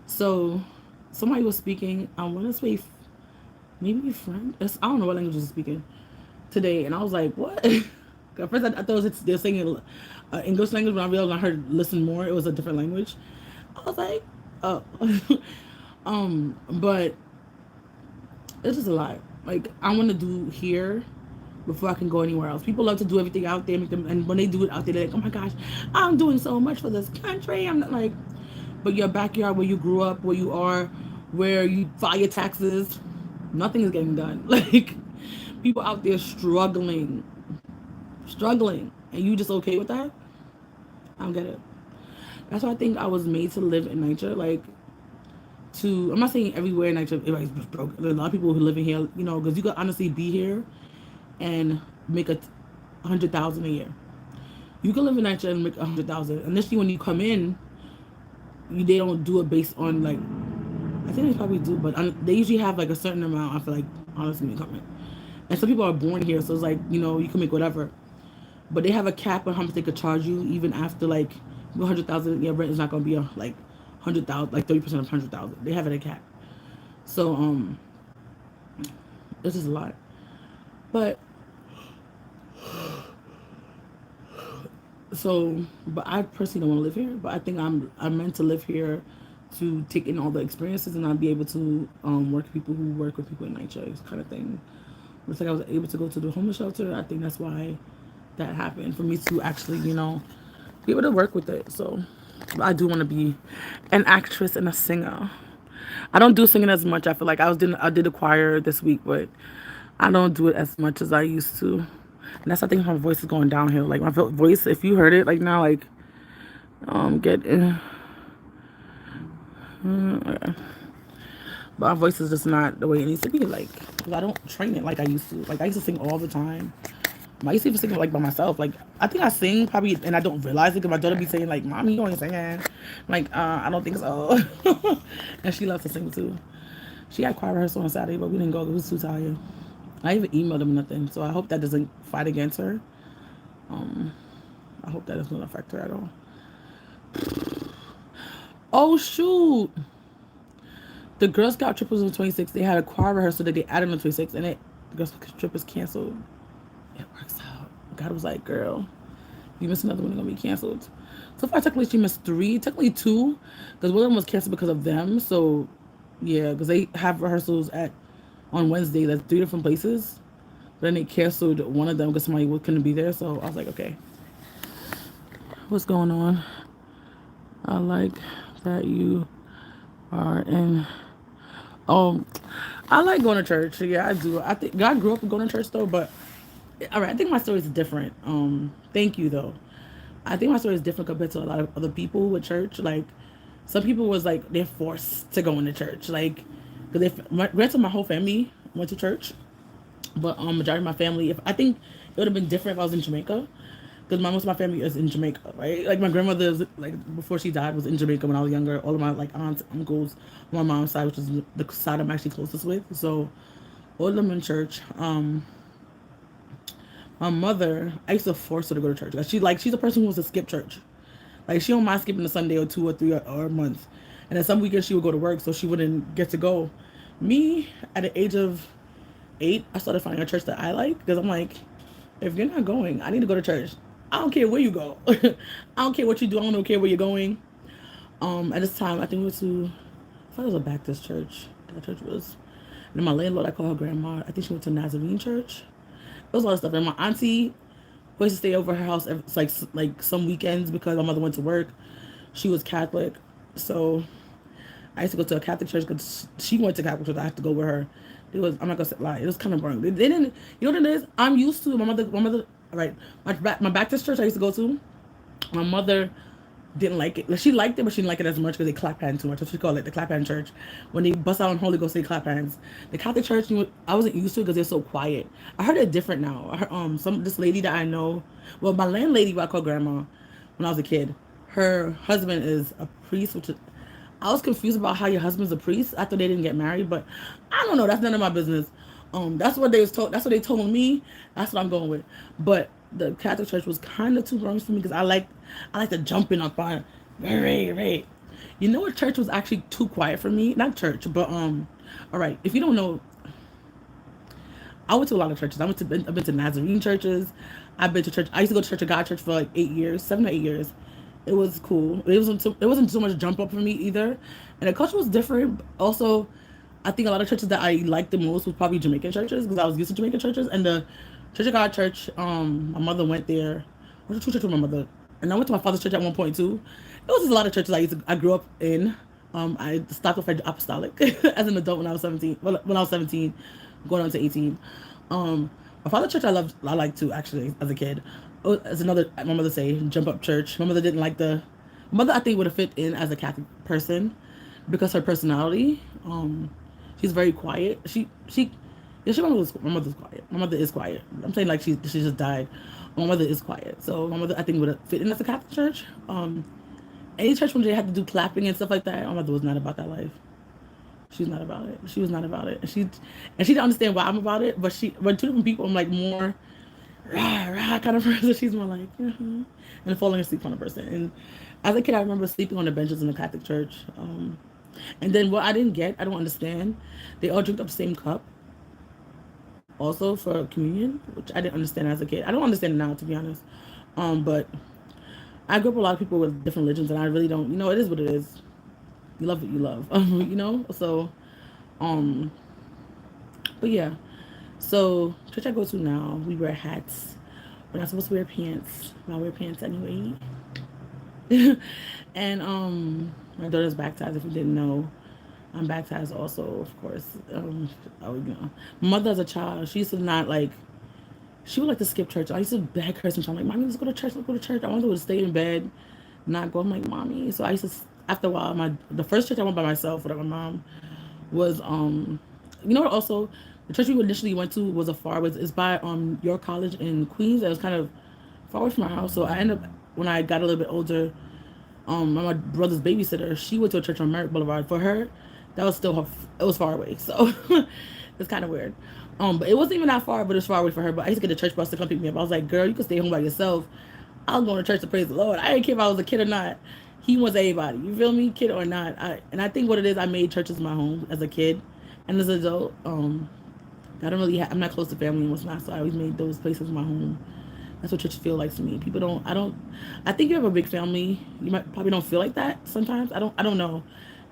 so somebody was speaking. I want to say maybe French. I don't know what language was speaking today, and I was like, what? At first, I thought they're singing English language. When I realized when I heard listen more, it was a different language. I was like, oh, but it's just a lot. Like I want to do here before I can go anywhere else. People love to do everything out there, and when they do it out there, they're like, oh my gosh, I'm doing so much for this country. I'm not like, but your backyard where you grew up, where you are, where you file your taxes, nothing is getting done. Like people out there struggling, and you just okay with that? I don't get it. That's why I think I was made to live in nature. Like I'm not saying everywhere in nature everybody's broke. There's a lot of people who live in here, because you could honestly be here and make 100,000 a year. You can live in nature and make 100,000. Initially, when you come in, they don't do it based on like. I think they probably do, but they usually have like a certain amount. I feel like honestly, when you come in, and some people are born here, so it's like you can make whatever. But they have a cap on how much they could charge you, even after like 100,000. Your rent is not gonna be like 100,000, like 30% of 100,000. They have it at a cap. So this is a lot. But but I personally don't want to live here. But I think I'm meant to live here to take in all the experiences and I'll be able to work with people who work with people in nature, kind of thing. Looks like I was able to go to the homeless shelter. I think that's why that happened for me to actually, be able to work with it. So I do want to be an actress and a singer. I don't do singing as much. I feel like I did a choir this week, but I don't do it as much as I used to. And that's I think my voice is going downhill. Like my voice, if you heard it, like now, like get. Okay. But my voice is just not the way it needs to be. Like, cause I don't train it like I used to. Like I used to sing all the time. I used to even sing like by myself. Like I think I sing probably, and I don't realize it because my daughter be saying like, "Mommy, you ain't singing." Like, I don't think so. And she loves to sing too. She had choir rehearsal on Saturday, but we didn't go. We was too tired. I even emailed them nothing, so I hope that doesn't fight against her. I hope that doesn't affect her at all. Oh shoot! The Girl Scout trip was on 26th. They had a choir rehearsal that they added on 26th, and the Girl Scout trip is canceled. It works out. God was like, girl, you missed another one, it's gonna be canceled. So far, technically, she missed 3, technically 2, because one of them was canceled because of them. So, yeah, because they have rehearsals on Wednesday. That's 3 different places. But then they canceled one of them because somebody couldn't be there. So I was like, okay, what's going on? I like that you are in. I like going to church. Yeah, I do. I think God grew up going to church though, but all right, I think my story is different. Thank you though. I think my story is different compared to a lot of other people with church. Like some people was like they're forced to go into church. Like because granted my whole family went to church, but majority of my family, if I think it would have been different if I was in Jamaica, because most of my family is in Jamaica, right? Like my grandmother, like before she died, was in Jamaica when I was younger. All of my like aunts, uncles, on my mom's side, which is the side I'm actually closest with, so all of them in church. My mother, I used to force her to go to church. She's a person who wants to skip church. Like she don't mind skipping a Sunday or two or three or a month. And then some weekends she would go to work, so she wouldn't get to go. Me, at the age of 8, I started finding a church that I like because I'm like, if you're not going, I need to go to church. I don't care where you go. I don't care what you do. I don't care where you're going. At this time, I think we went to, I thought it was a Baptist church. That church was. And then my landlord, I call her grandma. I think she went to Nazarene church. There was a lot of stuff. And my auntie who used to stay over her house like some weekends because my mother went to work. She was Catholic, so I used to go to a Catholic church because she went to Catholic church. I had to go with her. I'm not gonna lie, it was kind of boring. They didn't, you know what it is? I'm used to my mother. Right, my Baptist church I used to go to. My mother didn't like it. Like, she liked it, but she didn't like it as much because they clap hands too much. That's what she called it, the clap hand church. When they bust out on Holy Ghost, they clap hands. The Catholic church, I wasn't used to it because they're so quiet. I heard it different now. I heard, this lady that I know, well, my landlady, who I call grandma, when I was a kid, her husband is a priest, which is, I was confused about how your husband's a priest after they didn't get married, but I don't know. That's none of my business. That's what they was told. That's what they told me. That's what I'm going with. But the Catholic church was kind of too grown for me because I like to jump in up on, right. You know what church was actually too quiet for me? Not church, but all right. If you don't know, I went to a lot of churches. I've been to Nazarene churches. I've been to church. I used to go to Church of God church for like 8 years, 7 or 8 years. It was cool. It wasn't so much jump up for me either, and the culture was different. Also, I think a lot of churches that I liked the most was probably Jamaican churches because I was used to Jamaican churches. And the Church of God church, my mother went there. I went to church with my mother, and I went to my father's church at one point too. It was just a lot of churches I grew up in. I stopped off at Apostolic as an adult when I was 17. Well, when I was 17, going on to 18. My father's church I liked too actually as a kid. As another, my mother say, jump up church. My mother didn't like my mother I think would have fit in as a Catholic person because her personality. She's very quiet. My mother's quiet. My mother is quiet. I'm saying like she just died. My mother is quiet. So my mother I think would have fit in as a Catholic church. Any church when they had to do clapping and stuff like that, my mother was not about that life. She's not about it. She was not about it. And she didn't understand why I'm about it. But when two different people, I'm like more rah kind of person. She's more like and falling asleep kind of person. And as a kid, I remember sleeping on the benches in the Catholic church. And then what I don't understand, they all drink up the same cup. Also for communion, which I didn't understand as a kid. I don't understand it now, to be honest. But I grew up with a lot of people with different religions, and I really don't. It is what it is. You love what you love. So, but yeah. So church I go to now, we wear hats. We're not supposed to wear pants. I wear pants anyway. And my daughter's baptized. If you didn't know, I'm baptized also, of course. My mother as a child, she used to not like. She would like to skip church. I used to beg her sometimes. I'm like, Mommy, let's go to church. Let's go to church. I wanted her to stay in bed, not go. I'm like, Mommy. So I used to. After a while, the first church I went by myself without my mom was also the church we initially went to was a far away. It's by York College in Queens. It was kind of far away from my house. So I ended up when I got a little bit older. My brother's babysitter, she went to a church on Merritt Boulevard. For her, that was still it was far away. So it's kind of weird. But it wasn't even that far, but it was far away for her. But I used to get the church bus to come pick me up. I was like, girl, you can stay home by yourself. I was going to church to praise the Lord. I didn't care if I was a kid or not. He wants everybody. You feel me? Kid or not. I think what it is, I made churches my home as a kid. And as an adult, I'm not close to family and what's not, so I always made those places my home. That's what church feel like to me. I think you have a big family. You might probably don't feel like that sometimes. I don't know.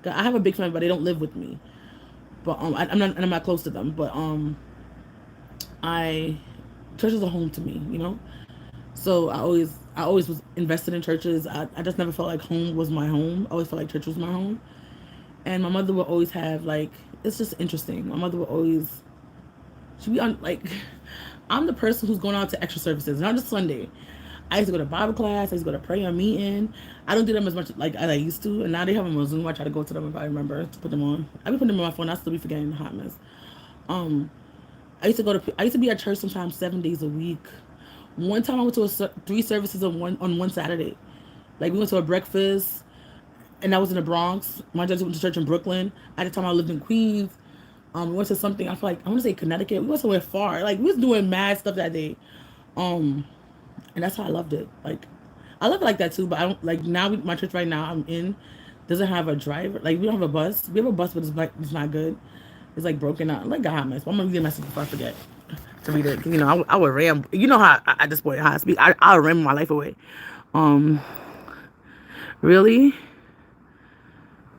I have a big family, but they don't live with me. But I'm not close to them. But church is a home to me, So I always was invested in churches. I just never felt like home was my home. I always felt like church was my home. And my mother would always have it's just interesting. My mother would always, she'd be on I'm the person who's going out to extra services, not just Sunday. I used to go to Bible class. I used to go to prayer meeting. I don't do them as much like as I used to. And now they have them on Zoom. I try to go to them if I remember to put them on. I be putting them on my phone. I still be forgetting the hot mess. Um, I used to be at church sometimes 7 days a week. One time I went to three services on one Saturday. Like we went to a breakfast, and I was in the Bronx. My dad went to church in Brooklyn. At the time I lived in Queens. We went to something. I feel like I want to say Connecticut. We went somewhere far. Like we was doing mad stuff that day. Um, and that's how I loved it. Like I love it like that too. But I don't like now. My church right now I'm in doesn't have a driver. Like we don't have a bus. We have a bus, but it's not good. It's like broken out. Like God mess. I'm gonna read a message before I forget to read it. You know, I would ram. You know how at this point how I speak. I'll ram my life away. Um, really.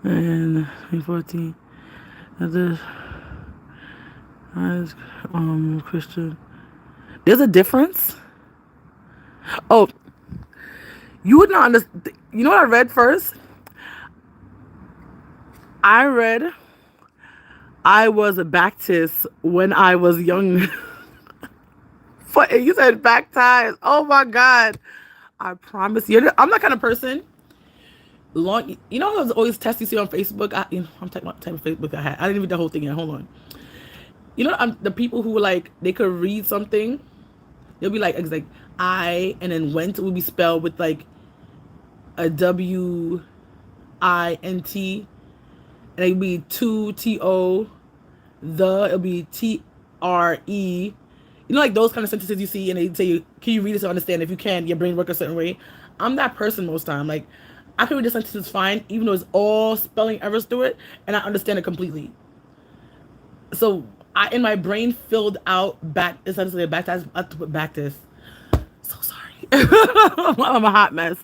And 2014. This as Christian. There's a difference. Oh, you would not understand. You know what I read first? I read I was a Baptist when I was young. You said baptized. Oh my God. I promise you. I'm that kind of person. You know, I was always test you see on Facebook. I'm talking about the type of Facebook I had. I didn't read the whole thing yet. Hold on. You know, the people who were like, they could read something. They'll be like, it's like I, and then went would be spelled with like a WINT, and it'd be two TO, it'll be TRE. You know, like those kind of sentences you see, and they say, can you read it to understand? If you can, your brain works a certain way. I'm that person most time. Like, I can read the sentences fine, even though it's all spelling errors through it, and I understand it completely. So, in my brain, filled out essentially a baptized, I have to put back this. So sorry. I'm a hot mess.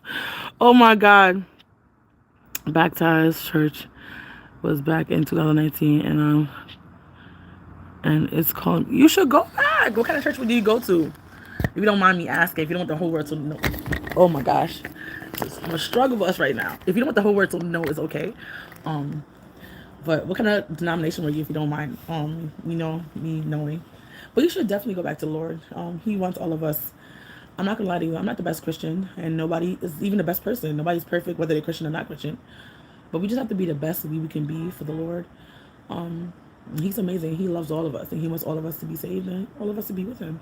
Oh my God. Baptized church was back in 2019, and it's called. You should go back. What kind of church would you go to? If you don't mind me asking, if you don't want the whole world to know. Oh my gosh, it's a struggle for us right now. If you don't want the whole world to know, it's okay. But what kind of denomination were you, if you don't mind? You know, me knowing. But you should definitely go back to the Lord. He wants all of us. I'm not gonna lie to you. I'm not the best Christian, and nobody is even the best person. Nobody's perfect, whether they're Christian or not Christian. But we just have to be the best we can be for the Lord. He's amazing. He loves all of us, and he wants all of us to be saved and all of us to be with him.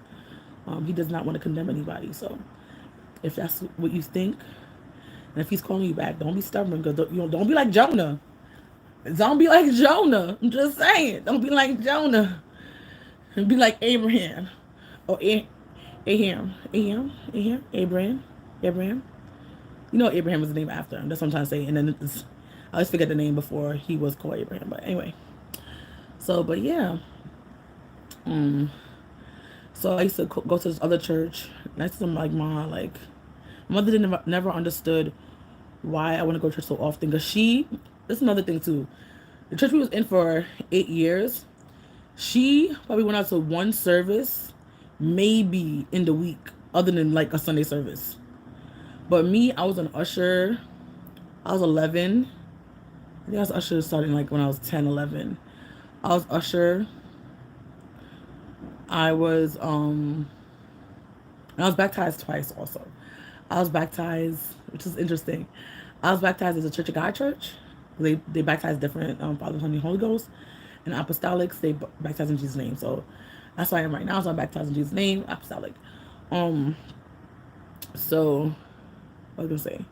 He does not want to condemn anybody. So if that's what you think, and if he's calling you back, don't be stubborn. Cause don't be like Jonah. Don't be like Jonah. I'm just saying. Don't be like Jonah. And be like Abraham. Or Abraham. You know Abraham was the name after him. That's what I'm trying to say. And then I always forget the name before he was called Abraham. But anyway. So, but yeah. So I used to go to this other church. Next to like my mother never understood why I want to go to church so often. Cause this is another thing too. The church we was in for 8 years, she probably went out to one service, maybe in the week, other than like a Sunday service. But me, I was an usher. I was 11. I think I was usher starting like when I was 10, 11. I was usher. I was baptized twice also. I was baptized, which is interesting. I was baptized as a Church of God church. They baptize different Father, Son, and Holy Ghost. And apostolics, they baptize in Jesus' name. So that's why I am right now. So I'm baptized in Jesus' name, apostolic. So what was I gonna say?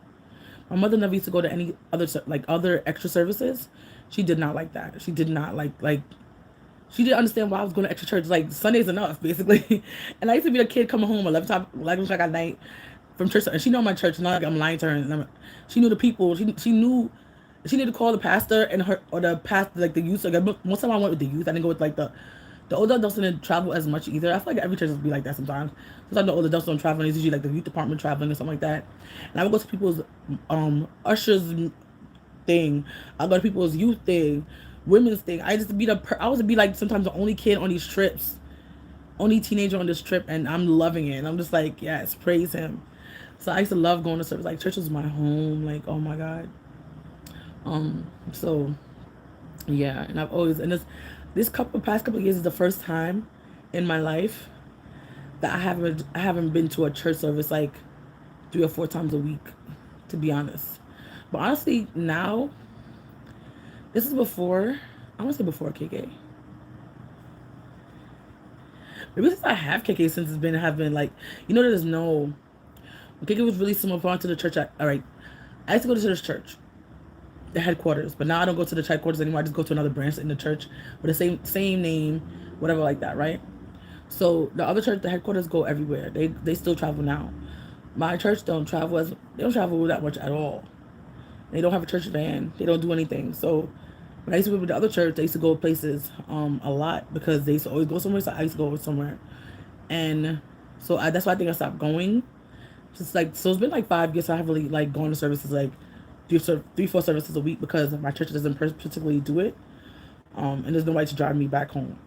My mother never used to go to any other extra services. She did not like that. She did not like she didn't understand why I was going to extra church. Like Sunday's enough, basically. And I used to be a kid coming home 11 o'clock at night from church, and she knew my church. Not like I'm lying to her. And she knew the people. She knew. She needed to call the pastor and the pastor, like the youth. Like most time I went with the youth. I didn't go with like the older adults didn't travel as much either. I feel like every church would be like that sometimes. Sometimes the older adults don't travel. It's usually like the youth department traveling or something like that. And I would go to people's ushers thing. I go to people's youth thing, women's thing. I was to be like sometimes the only kid on these trips, only teenager on this trip, and I'm loving it. And I'm just like, yes, praise him. So I used to love going to service. Like church was my home. Like, oh my God. So yeah, and I've always, and this past couple of years is the first time in my life that I haven't been to a church service like 3 or 4 times a week, to be honest. But honestly, now, this is before, I want to say before KK. Maybe since I have KK, since it's been, having like, there's no, when KK was really small, to the church, all right, I used to go to this church, the headquarters, but now I don't go to the headquarters anymore. I just go to another branch in the church with the same name, whatever like that, right? So the other church, the headquarters go everywhere. They still travel now. My church they don't travel that much at all. They don't have a church van. They don't do anything. So when I used to go with the other church, they used to go places a lot because they used to always go somewhere. So I used to go somewhere, and so that's why I think I stopped going. Just like, so it's been like 5 years. So I haven't really like gone to services like three, 4 services a week because my church doesn't particularly do it. And there's nobody to drive me back home.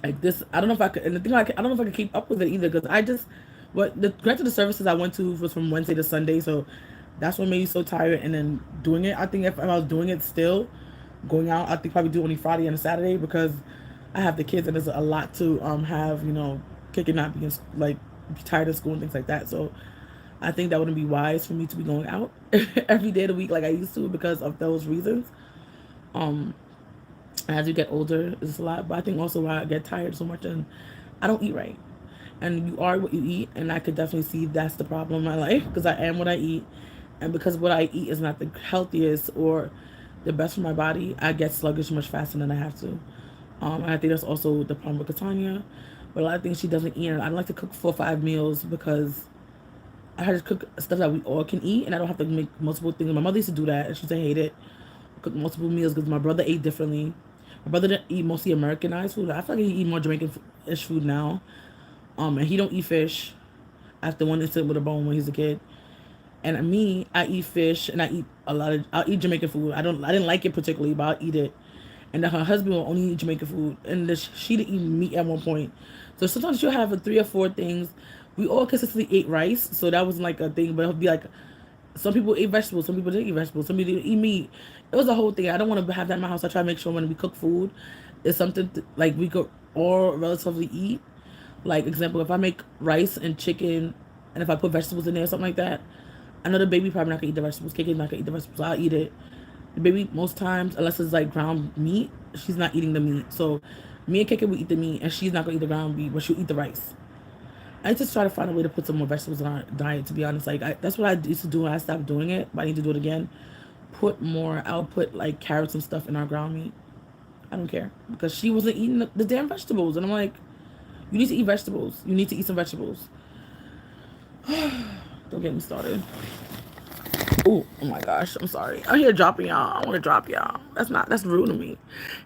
Like this, I don't know if I could. And the thing, I don't know if I could keep up with it either because granted, the services I went to was from Wednesday to Sunday, so that's what made me so tired. And then doing it, I think if I was doing it still, going out, I think probably do only Friday and Saturday because I have the kids and there's a lot to have, kicking, not being like tired of school and things like that. So I think that wouldn't be wise for me to be going out every day of the week like I used to because of those reasons. As you get older, it's a lot. But I think also why I get tired so much and I don't eat right. And you are what you eat, and I could definitely see that's the problem in my life because I am what I eat, and because what I eat is not the healthiest or the best for my body, I get sluggish much faster than I have to. And I think that's also the problem with Katanya. But a lot of things she doesn't eat, and I don't like to cook 4 or 5 meals because I had to cook stuff that we all can eat, and I don't have to make multiple things. My mother used to do that, and she used to hate it. Cook multiple meals because my brother ate differently. My brother didn't eat mostly Americanized food. I feel like he eat more Jamaican-ish food now. And he don't eat fish after one incident with a bone when he's a kid. And me, I eat fish and I'll eat Jamaican food. I didn't like it particularly, but I'll eat it. And then her husband will only eat Jamaican food. And she didn't eat meat at one point. So sometimes she'll have 3 or 4 things. We all consistently ate rice, so that wasn't like a thing, but it'll be like some people ate vegetables, some people didn't eat vegetables, some people didn't eat meat. It was a whole thing. I don't want to have that in my house. I try to make sure when we cook food, it's something like we could all relatively eat. Like, example, if I make rice and chicken, and if I put vegetables in there, something like that, I know the baby probably not gonna eat the vegetables. KK's not gonna eat the vegetables. I'll eat it. The baby, most times, unless it's like ground meat, she's not eating the meat. So, me and KK will eat the meat, and she's not gonna eat the ground meat, but she'll eat the rice. I just try to find a way to put some more vegetables in our diet. To be honest, like that's what I used to do when I stopped doing it, but I need to do it again. Put more. I'll put like carrots and stuff in our ground meat. I don't care because she wasn't eating the damn vegetables, and I'm like, you need to eat vegetables. You need to eat some vegetables. Don't get me started. Oh my gosh, I'm sorry. I'm here dropping y'all. I want to drop y'all. That's rude to me.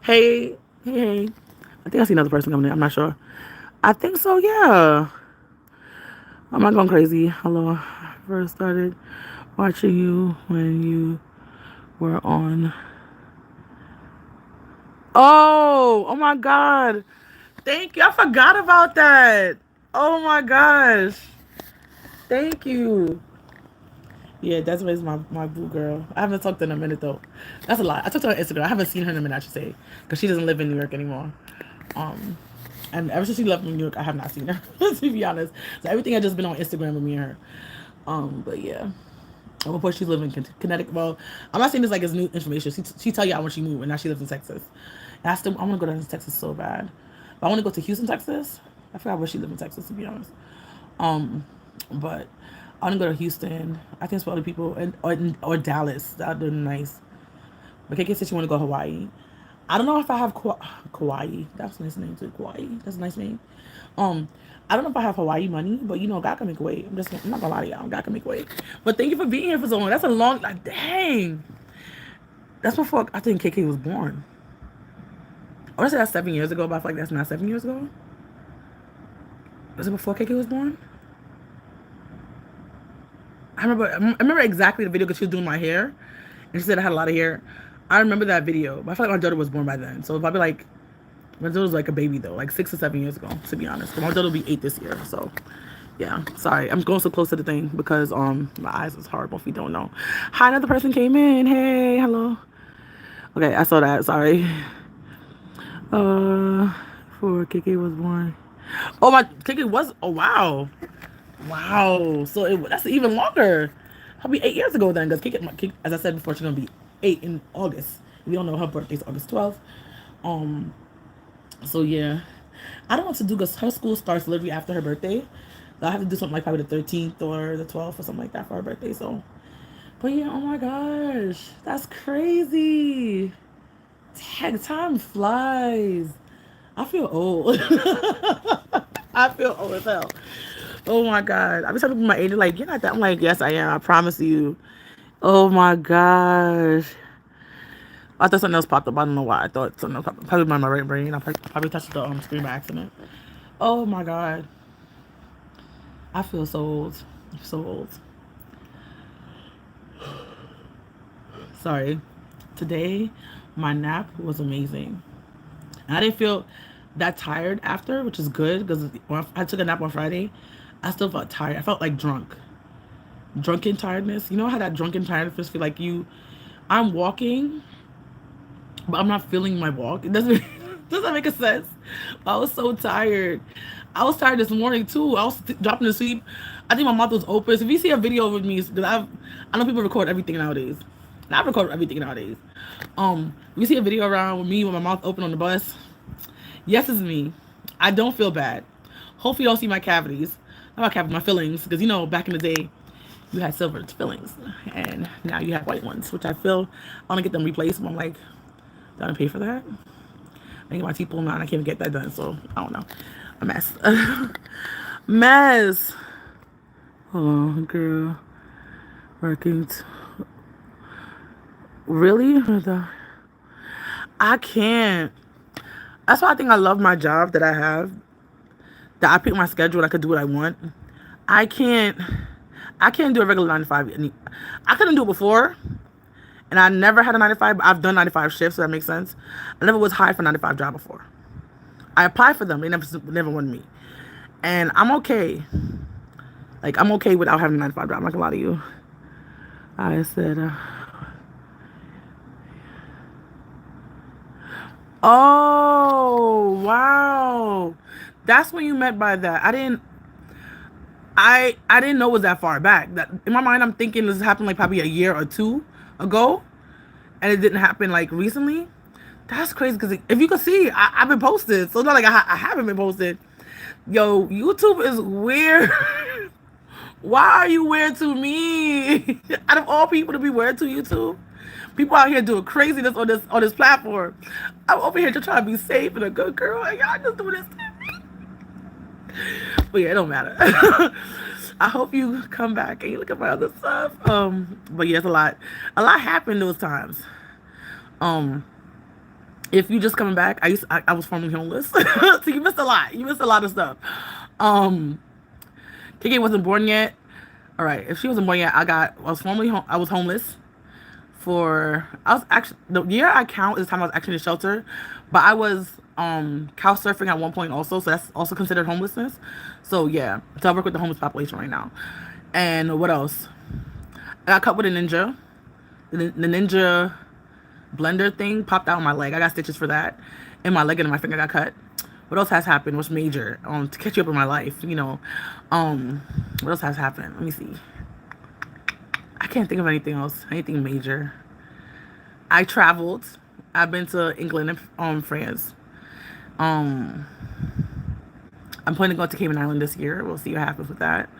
Hey. I think I see another person coming in. I'm not sure. I think so, yeah. I'm not going crazy. Hello. I first started watching you when you were on. Oh my God. Thank you. I forgot about that. Oh my gosh. Thank you. Yeah, Desiree's my boo girl. I haven't talked to her in a minute though. That's a lot. I talked to her on Instagram. I haven't seen her in a minute, I should say, because she doesn't live in New York anymore. And ever since she left New York, I have not seen her. To be honest, so everything has just been on Instagram with me and her. But yeah, at one point she lived in Connecticut. Well, I'm not saying this like it's new information. She tell y'all when she moved, and now she lives in Texas. And I want to go down to Texas so bad, but I want to go to Houston, Texas. I forgot where she lived in Texas, to be honest. But I want to go to Houston. I think it's for other people, or Dallas. That would be nice. But KK said she want to go to Hawaii. I don't know if I have Kauai. That's a nice name too. Kauai. That's a nice name. I don't know if I have Hawaii money, but God can make a way. I'm not gonna lie to y'all. God can make a way. But thank you for being here for so long. That's a long, like, dang. That's before I think KK was born. I want to say that's 7 years ago, but I feel like that's not 7 years ago. Was it before KK was born? I remember exactly the video because she was doing my hair, and she said I had a lot of hair. I remember that video, but I feel like my daughter was born by then. So probably like, my daughter was like a baby though, like 6 or 7 years ago, to be honest. But my daughter will be 8 this year, so yeah. Sorry, I'm going so close to the thing because my eyes is horrible if you don't know. Hi, another person came in. Hey, hello. Okay, I saw that. Sorry. Before KK was born. Oh, my KK was. Oh wow. Wow. So that's even longer. Probably 8 years ago then, because as I said before, she's gonna be 8 in August. We don't know her birthday's August 12th. Um. So yeah, I don't know what to do because her school starts literally after her birthday. So I have to do something like probably the 13th or the 12th or something like that for her birthday. So, but yeah, oh my gosh, that's crazy. Dang, time flies. I feel old. I feel old as hell. Oh my god. I be telling people my age, like, you're not that. I'm like, yes, I am. I promise you. Oh my gosh. I thought something else popped up. I don't know why. I thought something else popped up. Probably my right brain. I probably touched the screen by accident. Oh my god. I feel so old. So old. Sorry. Today, my nap was amazing. And I didn't feel that tired after, which is good because when I took a nap on Friday, I still felt tired. I felt like drunk. Drunken tiredness. You know how that drunken tiredness feel like I'm walking, but I'm not feeling my walk. It doesn't does that make a sense? I was so tired. I was tired this morning too. I was dropping to sleep. I think my mouth was open. So if you see a video with me, because I know people record everything nowadays. And I record everything nowadays. If you see a video around with me with my mouth open on the bus, yes, it's me. I don't feel bad. Hopefully you don't see my cavities. Not my cavities, my fillings. Because back in the day, you had silver fillings. And now you have white ones, which I want to get them replaced. But I'm like, do I pay for that? I get my teeth pulled out and I can't even get that done. So, I don't know. A mess. Mess. Hold on, girl. Working. Really? I can't. That's why I think I love my job that I have. That I pick my schedule and I could do what I want. I can't do a regular 9 to 5. I couldn't do it before. And I never had a 9 to 5, but I've done 9 to 5 shifts, so that makes sense. I never was hired for a 9 to 5 job before. I applied for them. They never wanted me. And I'm okay. Like, I'm okay without having a 9 to 5 job. I'm not gonna lie to you. I said, oh, wow. That's when you meant by that. I didn't know it was that far back. That in my mind, I'm thinking this happened like probably a year or two ago, and it didn't happen like recently. That's crazy because if you can see, I've been posted, so it's not like I haven't been posted. Yo, YouTube is weird. Why are you weird to me? Out of all people to be weird to YouTube, people out here doing craziness on this platform. I'm over here just trying to be safe and a good girl, and y'all just doing this to me. But yeah, it don't matter. I hope you come back and you look at my other stuff. But yeah, it's a lot happened those times. If you just coming back, I was formerly homeless, so you missed a lot. You missed a lot of stuff. KK wasn't born yet. All right, if she wasn't born yet, I was homeless the year I count is the time I was actually in the shelter, but I was couch surfing at one point also, so that's also considered homelessness. So yeah, so I work with the homeless population right now. And what else? I got cut with a ninja. The ninja blender thing popped out on my leg. I got stitches for that. And my leg and my finger got cut. What else has happened? What's major? To catch you up in my life, what else has happened? Let me see. I can't think of anything else. Anything major. I traveled. I've been to England and France. I'm planning to go to Cayman Island this year. We'll see what happens with that.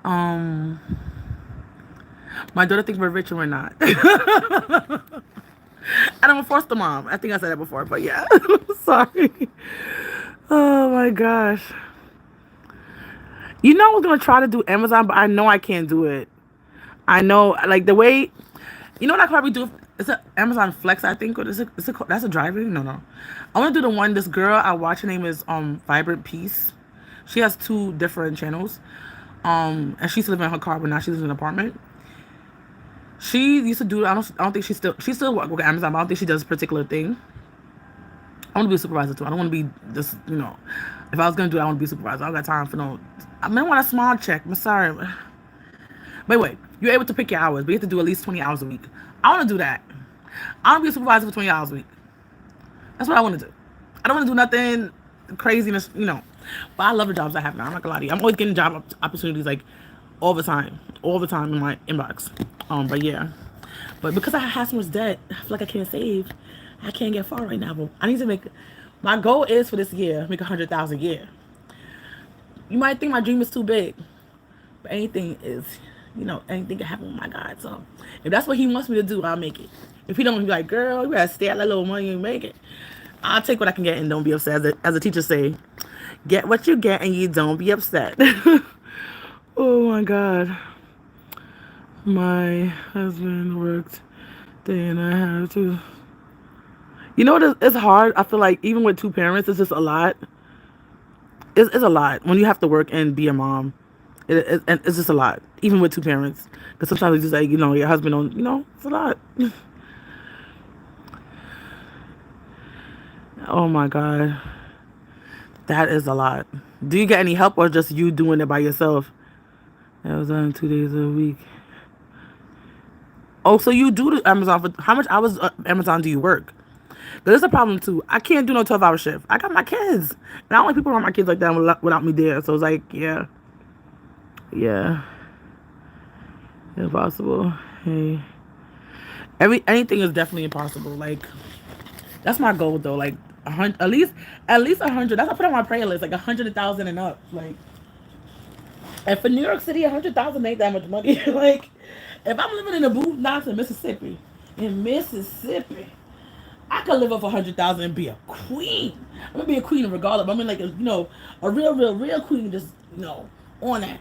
My daughter thinks we're rich and we're not. And I'm a foster mom. I think I said that before, but yeah. Sorry. Oh my gosh. I was going to try to do Amazon, but I know I can't do it. I know, like, the way, what I could probably do? It's an Amazon Flex, I think. Or that's a driving? No. I want to do the one, this girl I watch, her name is Vibrant Peace. She has 2 different channels. And she used to live in her car, but now she lives in an apartment. She used to do, I don't think she still work with Amazon, but I don't think she does a particular thing. I want to be a supervisor too. I don't want to be this, if I was going to do it, I want to be a supervisor. I don't got time for no, I want a small check. I'm sorry. But wait, you're able to pick your hours, but you have to do at least 20 hours a week. I want to do that. I want to be a supervisor for 20 hours a week. That's what I want to do. I don't want to do nothing craziness, But I love the jobs I have now. I'm not gonna lie to you. I'm always getting job opportunities like all the time in my inbox. But yeah, but because I have so much debt, I feel like I can't save. I can't get far right now. But I need to make. My goal is for this year make 100,000 a year. You might think my dream is too big, but anything is, anything can happen with my God. So if that's what He wants me to do, I'll make it. If He don't, be like, girl, you gotta stay at that little money and make it. I'll take what I can get and don't be upset. As a teacher say, get what you get and you don't be upset. Oh my God. My husband worked day and I have to. You know what? It's hard. I feel like even with two parents, it's just a lot. It's a lot when you have to work and be a mom. And it's just a lot, even with two parents. Because sometimes it's just like, your husband don't, it's a lot. Oh my God. That is a lot. Do you get any help or just you doing it by yourself? That was on 2 days a week. Oh, so you do the Amazon for how much hours Amazon do you work? There's a problem too. I can't do no 12-hour shift. I got my kids. And I don't like people around my kids like that without me there. So it's like, yeah. Yeah. Impossible. Hey. Anything is definitely impossible. Like, that's my goal though. Like, at least 100. That's what I put on my prayer list. Like 100,000 and up. Like, and for New York City, 100,000 ain't that much money. Like, if I'm living in a booth, in Mississippi, I could live up 100,000 and be a queen. I'm gonna be a queen regardless. I'm in like a real queen, just on that.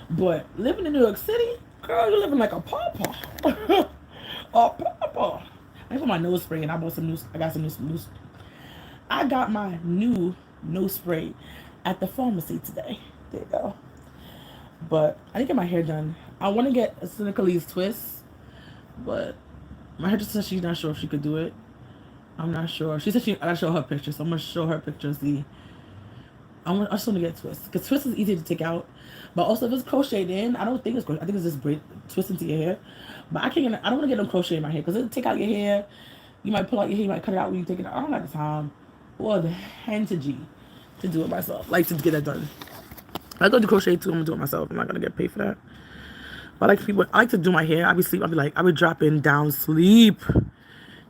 But living in New York City, girl, you're living like a pawpaw. A pawpaw. I put my nose spray and I bought some new. I got some new. I got my new nose spray at the pharmacy today. There you go. But I didn't get my hair done. I want to get a Senegalese twist, but my hairdresser said she's not sure if she could do it. I'm not sure. She said I gotta show her pictures, so I'm gonna show her pictures. I just want to get twist because twist is easy to take out, but also if it's crocheted in, I don't think it's crochet. I think it's just twist into your hair. But I don't want to get no crochet in my hair because it'll take out your hair. You might pull out your hair, you might cut it out when you take it out. I don't have the time or the energy to do it myself, like to get that done. I go do crochet too. I'm gonna do it myself. I'm not gonna get paid for that. But I like to do my hair. I be dropping down sleep,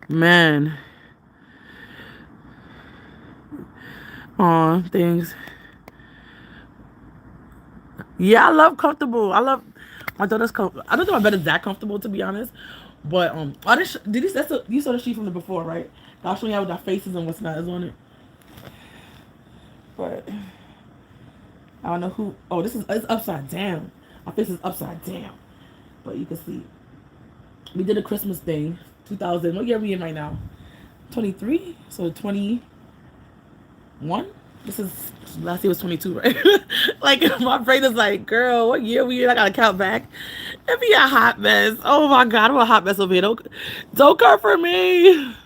man. Aw, thanks. Yeah, I love comfortable. I love my daughter's comfortable. I don't think my bed is that comfortable to be honest. But you saw the sheet from the before, right? I'll show you how our faces and what's not is on it. But I don't know who. Oh, it's upside down. My face is upside down. But you can see. We did a Christmas thing. 2000. What year are we in right now? 23. So 21. This is last year was 22, right? Like my brain is like, girl, what year we in? I gotta count back. It'd be a hot mess. Oh my God, I'm a hot mess over here. Don't come for me.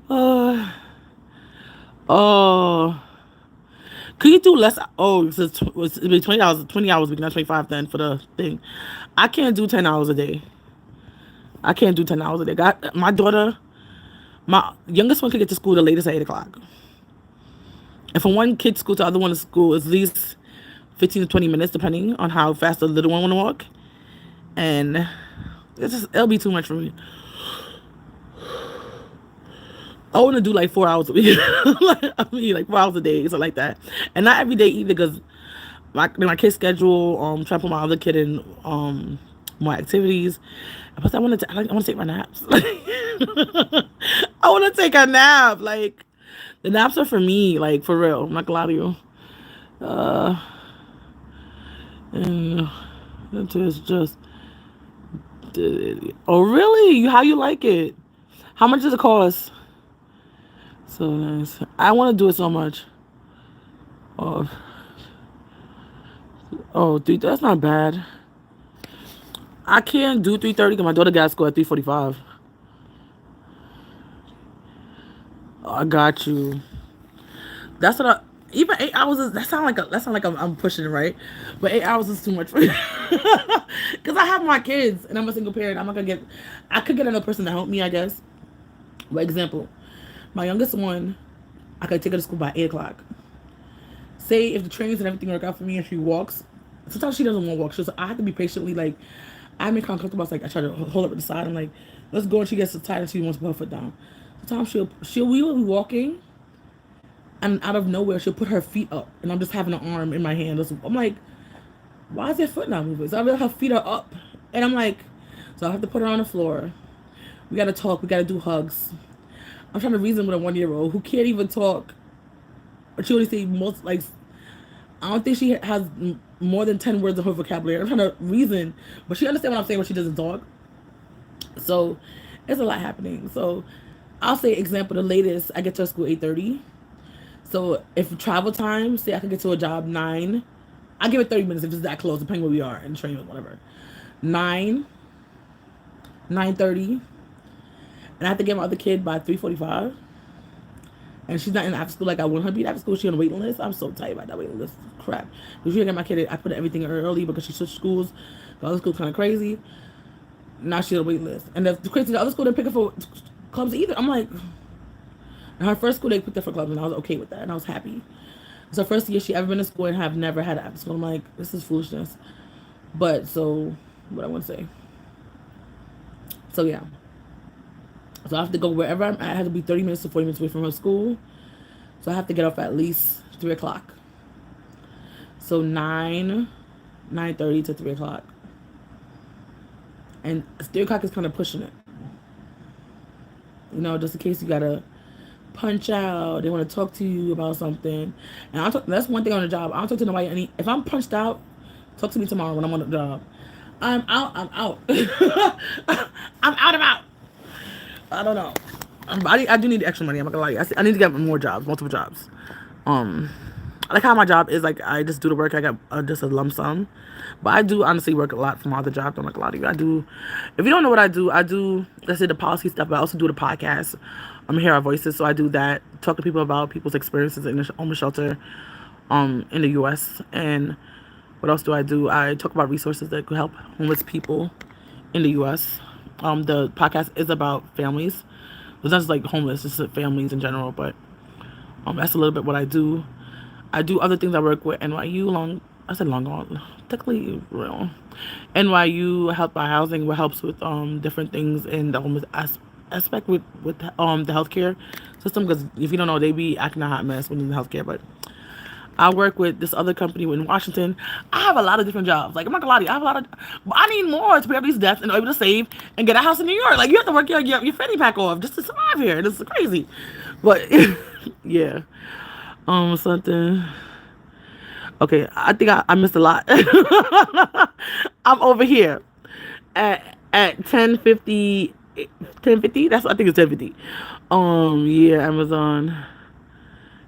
Oh. Could you do less? Oh, it'd be 20 hours. 20 hours a week, not 25 then for the thing. I can't do 10 hours a day. I can't do 10 hours a day. My daughter, my youngest one could get to school the latest at 8 o'clock. And from one kid's school to the other one's school, it's at least 15 to 20 minutes, depending on how fast the little one want to walk. And it'll be too much for me. I want to do like 4 hours a week. like 4 hours a day, something like that. And not every day either, because my kid's schedule, trying to put my other kid in more activities. Plus, I want to take my naps. I want to take a nap. Like, the naps are for me, like, for real. I'm not gonna lie to you. And it's just. Oh, really? How you like it? How much does it cost? So nice. I want to do it so much. Oh, dude, that's not bad. I can't do 3:30 because my daughter got to school at 3:45. I got you. That's what even 8 hours is. That sound like I'm pushing it, right? But 8 hours is too much for me because I have my kids and I'm a single parent. I could get another person to help me, I guess. For example, my youngest one, I could take her to school by 8 o'clock. say if the trains and everything work out for me and she walks, sometimes she doesn't want to walk. She's I have to be patiently like, I make her uncomfortable. Like I try to hold her at the side. I'm like, let's go, and she gets so tired and she wants to put her foot down. Sometimes we will be walking, and out of nowhere she'll put her feet up, and I'm just having an arm in my hand. I'm like, why is her foot not moving? So I realize her feet are up, and I'm like, so I have to put her on the floor. We gotta talk. We gotta do hugs. I'm trying to reason with a 1-year-old who can't even talk, or she only say most like. I don't think she has more than 10 words in her vocabulary. I'm trying to reason, but she understands what I'm saying when she doesn't talk. So there's a lot happening. So I'll say, example, the latest I get to school 8:30. So if travel time, say I can get to a job 9, I give it 30 minutes if it's that close, depending where we are in train or whatever. 9, 9:30, and I have to get my other kid by 3:45. And she's not in after school like I want her to be after school. She's on the waiting list. I'm so tight about that waiting list. Crap. Because you get my kid, I put everything early because she switched schools. The other school's kind of crazy. Now she's on the waiting list. And the crazy, the other school didn't pick her for clubs either. I'm like, in her first school they picked her for clubs, and I was okay with that, and I was happy. It's her first year she ever been to school and have never had it after school. I'm like, this is foolishness. But so, what I want to say. So yeah. So I have to go wherever I'm at. I have to be 30 minutes to 40 minutes away from her school. So I have to get off at least 3 o'clock. So 9:30 to 3 o'clock. And 3 o'clock is kind of pushing it. You know, just in case you got to punch out. They want to talk to you about something. And that's one thing on the job. I don't talk to nobody. If I'm punched out, talk to me tomorrow when I'm on the job. I'm out. I'm out. I'm out. I don't know. I do need extra money. I'm not gonna lie. I need to get more jobs, multiple jobs. I like how my job is like I just do the work. I got just a lump sum, but I do honestly work a lot from other jobs. I'm like a lot of you. I do. If you don't know what I do, let's say the policy stuff. But I also do the podcast. I'm Hear Our Voices, so I do that. Talk to people about people's experiences in the homeless shelter, in the U.S. And what else do? I talk about resources that could help homeless people in the U.S. The podcast is about families. It's not just like homeless, it's families in general, but that's a little bit what I do. I do other things. I work with NYU technically real. NYU Help by Housing, what helps with different things in the homeless aspect with the healthcare system, because if you don't know, they be acting a hot mess within the healthcare. But I work with this other company in Washington. I have a lot of different jobs. Like, I'm not gonna lie to you, but I need more to pay up these debts and able to save and get a house in New York. Like, you have to work your fanny pack off just to survive here. This is crazy. But, yeah. Something. Okay, I think I missed a lot. I'm over here at 10:50. 10:50? I think it's 10:50. Yeah, Amazon.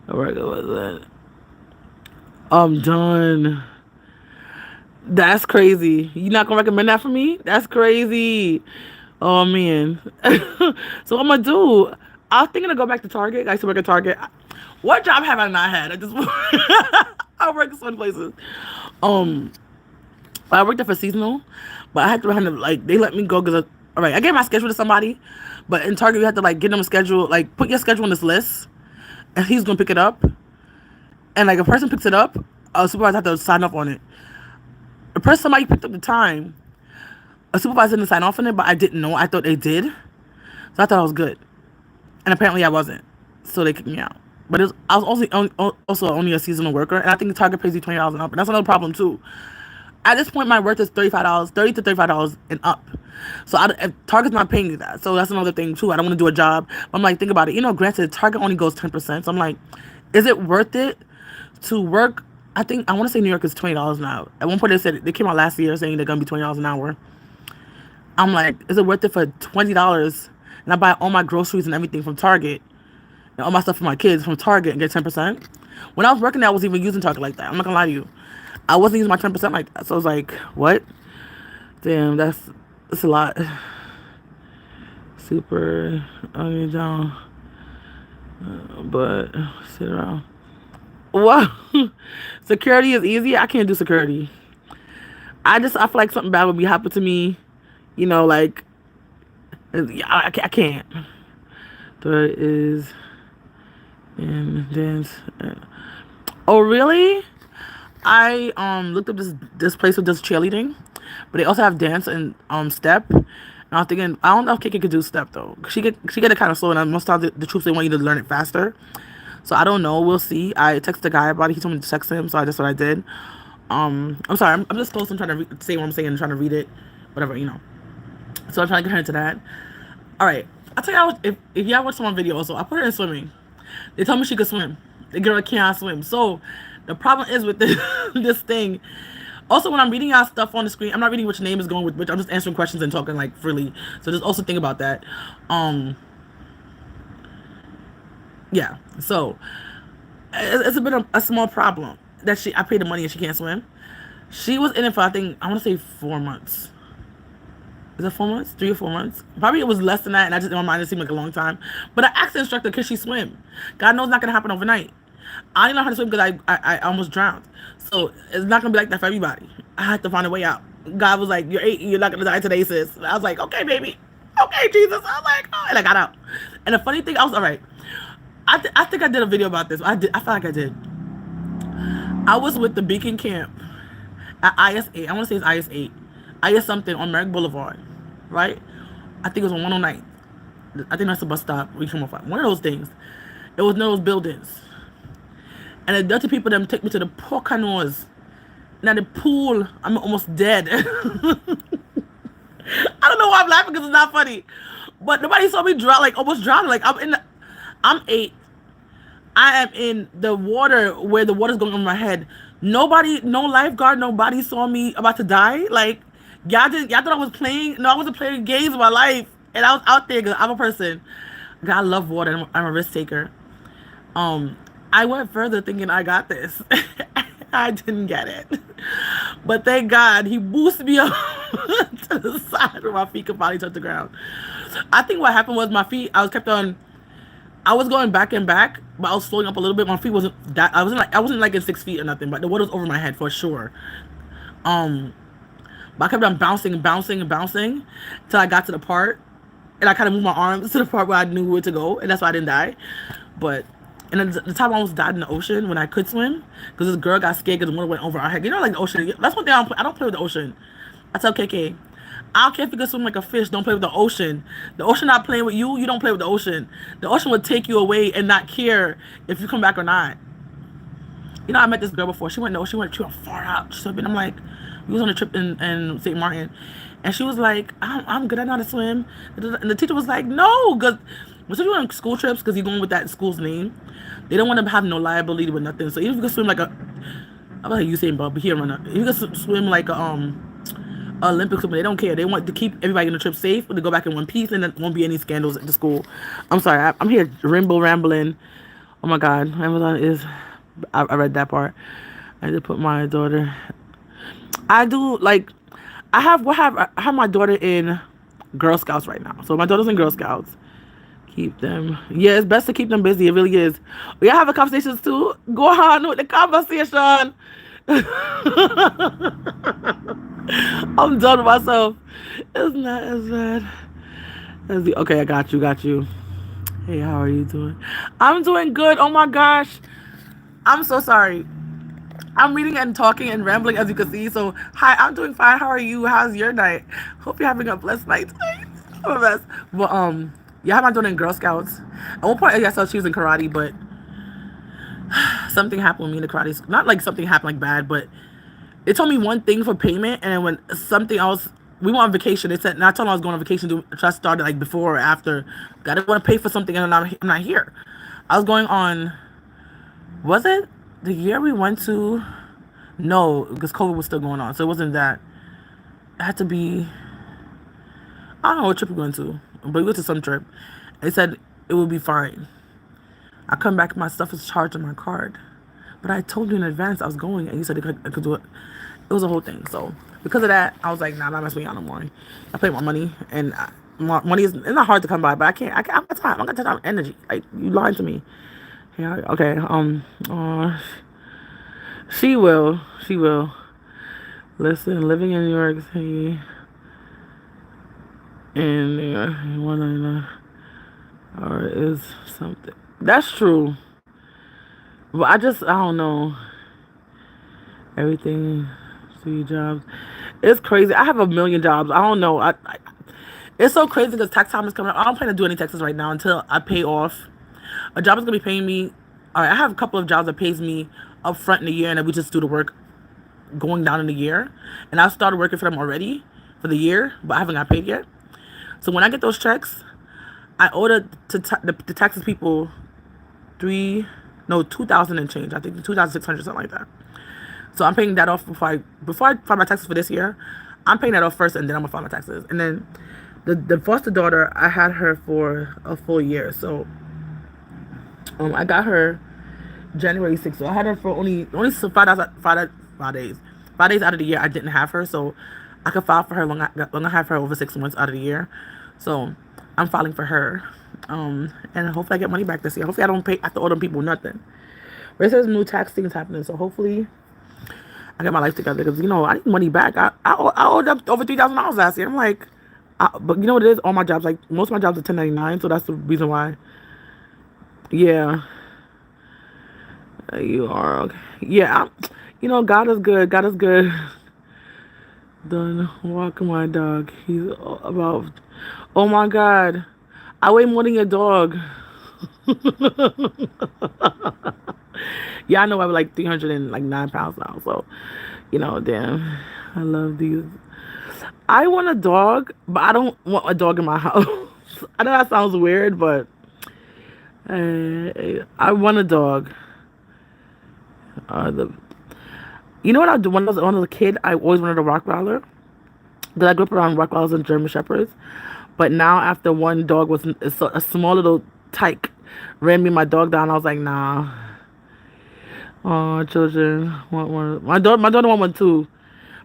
Where was that? I'm done. That's crazy. You not gonna recommend that for me? That's crazy. Oh man. So what I'm gonna do? I was thinking to go back to Target. I used to work at Target. What job have I not had? I work in so many places. I worked there for seasonal, but I had to they let me go because all right, I gave my schedule to somebody, but in Target you have to get them a schedule, put your schedule on this list, and he's gonna pick it up. And a person picks it up, a supervisor has to sign off on it. Somebody picked up the time, a supervisor didn't sign off on it, but I didn't know. I thought they did, so I thought I was good, and apparently I wasn't. So they kicked me out. But I was also only a seasonal worker, and I think Target pays you $20 and up, and that's another problem too. At this point, my worth is $30 to $35 and up. So if Target's not paying you that, so that's another thing too. I don't want to do a job. I'm think about it. Granted, Target only goes 10%. So I'm is it worth it to work? I want to say New York is $20 an hour. At one point they came out last year saying they're gonna be $20 an hour. I'm is it worth it for $20? And I buy all my groceries and everything from Target, and all my stuff for my kids from Target, and get 10%. When I was working there, I wasn't even using Target like that. I'm not gonna lie to you. I wasn't using my 10% like that. So I was what? Damn, that's a lot. Super ugly down. But sit around. Wow. Security is easy. I can't do security. I feel like something bad would be happen to me. I can't. There is in dance. Oh, really? I looked up this place with this cheerleading, but they also have dance and step. And I was thinking, I don't know if Kiki could do step though. She get it kind of slow, and most times the troops they want you to learn it faster. So I don't know. We'll see. I texted the guy about it. He told me to text him, so that's what I did. I'm sorry. I'm just close. I'm trying to say what I'm saying and trying to read it, whatever So I'm trying to get her into that. All right. I'll tell y'all if y'all watch someone video also, I put her in swimming. They told me she could swim. The girl can't swim. So the problem is with this this thing. Also, when I'm reading y'all stuff on the screen, I'm not reading which name is going with which. I'm just answering questions and talking like freely. So just also think about that. Yeah. So it's been a small problem that I paid the money and she can't swim. She was in it for I want to say 4 months. Is it 4 months? 3 or 4 months? Probably it was less than that, and I just in my mind it seemed like a long time. But I asked the instructor, can she swim? God knows it's not gonna happen overnight. I didn't know how to swim because I almost drowned. So it's not gonna be like that for everybody. I had to find a way out. God was like, "You're 8, you're not gonna die today, sis." And I was like, "Okay, baby, okay, Jesus." I was like, "Oh," and I got out. And the funny thing, I was all right. I think I did a video about this. I felt like I did. I was with the Beacon Camp at IS8. I want to say it's IS8. IS something on Merrick Boulevard, right? I think it was on 109. I think that's the bus stop we come off at. One of those things. It was one of those buildings. And the dirty people them took me to the poor canoes. Now the pool, I'm almost dead. I don't know why I'm laughing because it's not funny. But nobody saw me drown, like almost drown. Like I'm 8. I am in the water where the water's going over my head. Nobody, no lifeguard, nobody saw me about to die. Like, y'all thought I was playing. No, I wasn't playing games with my life. And I was out there because I'm a person. God, I love water. I'm a risk taker. I went further thinking I got this. I didn't get it. But thank God he boosted me up to the side where my feet could finally touch the ground. I think what happened was my feet, I was going back and back, but I was slowing up a little bit. My feet wasn't that, I wasn't like in 6 feet or nothing, but the water was over my head for sure. But I kept on bouncing till I got to the part, and I kind of moved my arms to the part where I knew where to go, and that's why I didn't die. But and then the time I almost died in the ocean when I could swim, because this girl got scared because the water went over our head. Like the ocean. That's one thing I don't play with the ocean. I tell KK, I don't care if you can swim like a fish. Don't play with the ocean. The ocean not playing with you. You don't play with the ocean. The ocean will take you away and not care if you come back or not. I met this girl before. She went far out. I'm like, we was on a trip in St. Martin, and she was like, I'm good. I know how to swim. And the teacher was like, no, because when you're on school trips, because you're going with that school's name, they don't want to have no liability with nothing. So even if you can swim like I'm like Usain Bolt, but here runner. If you can swim like Olympic swimmer, they don't care. They want to keep everybody on the trip safe, but to go back in one piece, and there won't be any scandals at the school. I'm sorry, I'm here rambling. Oh my God, Amazon is. I read that part. I did put my daughter. I do like. I have my daughter in Girl Scouts right now. So my daughter's in Girl Scouts. Keep them. Yeah, it's best to keep them busy. It really is. We have a conversations too. Go on with the conversation. I'm done with myself. It's not as bad as okay, I got you. Hey, how are you doing? I'm doing good. Oh my gosh. I'm so sorry. I'm reading and talking and rambling as you can see. So, hi, I'm doing fine. How are you? How's your night? Hope you're having a blessed night tonight. I'm a mess. But yeah, I'm doing in Girl Scouts. At one point, I thought she was in karate, but something happened with me in the karate. Not like something happened like bad, but they told me one thing for payment, and then when something else, we went on vacation. They said, and I told them I was going on vacation to try to start it like before or after. I didn't want to pay for something, and I'm not here. I was going on. Was it the year we went to? No, because COVID was still going on, so it wasn't that. It had to be. I don't know what trip we went to, but we went to some trip. They said it would be fine. I come back, my stuff is charged on my card, but I told you in advance I was going, and you said I could do it. It was a whole thing. So because of that, I was like, nah, I'm not messing with y'all no more. I play my money, and money is it's not hard to come by, but I can't. I got time. I got time, energy. Like you lied to me. Yeah. Okay. She will. Listen, living in New York City, in 199 or is something. That's true. But I don't know. Everything, 3 jobs. It's crazy. I have a million jobs. I don't know. It's so crazy because tax time is coming up. I don't plan to do any taxes right now until I pay off. A job is gonna be paying me. All right, I have a couple of jobs that pays me up front in the year, and then we just do the work going down in the year. And I started working for them already for the year, but I haven't got paid yet. So when I get those checks, I owe the taxes people 2,000 and change. I think 2,600 something like that. So I'm paying that off before I file my taxes for this year. I'm paying that off first, and then I'm gonna file my taxes. And then the foster daughter, I had her for a full year. So I got her January 6th. So I had her for only 5 days. 5 days out of the year I didn't have her, so I could file for her long. I have her over 6 months out of the year. So I'm filing for her. And hopefully I get money back this year. Hopefully I don't have to owe them people nothing. But it says new tax things happening, so hopefully I get my life together because I need money back. I owed up over $3,000 last year. I'm like, but you know what it is? All my jobs, like most of my jobs are 1099, so that's the reason why. Yeah, you are okay. Yeah, God is good. God is good. Done walking my dog. He's about. Oh my God, I weigh more than your dog. Yeah, I know I was like 309 pounds now. So, damn, I love these. I want a dog, but I don't want a dog in my house. I know that sounds weird, but I want a dog. You know what I do? When I was a kid, I always wanted a Rottweiler. Because I grew up around Rottweilers and German Shepherds. But now, after one dog was a small little tyke, ran me my dog down, I was like, nah. Oh, children want one. My daughter want one too.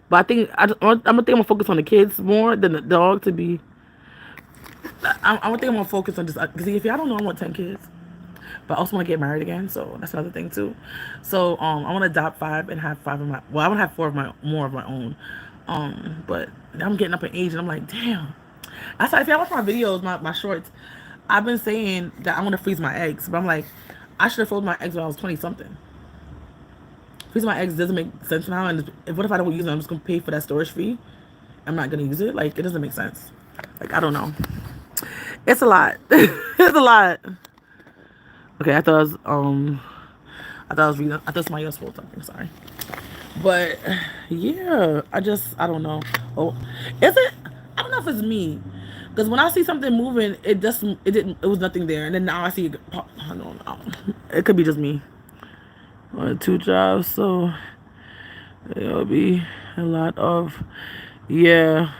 But I think I'm gonna focus on the kids more than the dog to be. I'm gonna focus on just because if y'all don't know, I want 10 kids. But I also want to get married again, so that's another thing too. So I want to adopt 5 and have 5 of my. Well, I want to have 4 of more of my own. But I'm getting up in age, and I'm like, damn. That's why if y'all watch my videos, my shorts, I've been saying that I want to freeze my eggs, but I'm like, I should have frozen my eggs when I was 20 something. Freezing my eggs doesn't make sense now, and what if I don't use them? I'm just gonna pay for that storage fee. I'm not gonna use it. Like, it doesn't make sense. Like, I don't know. It's a lot. It's a lot. Okay, I thought I was reading. I thought somebody else wrote something. Sorry, but yeah, I don't know. Oh, is it? I don't know if it's me, because when I see something moving, it was nothing there, and then now I see it. I don't know. It could be just me. 2 jobs, so it'll be a lot of, yeah.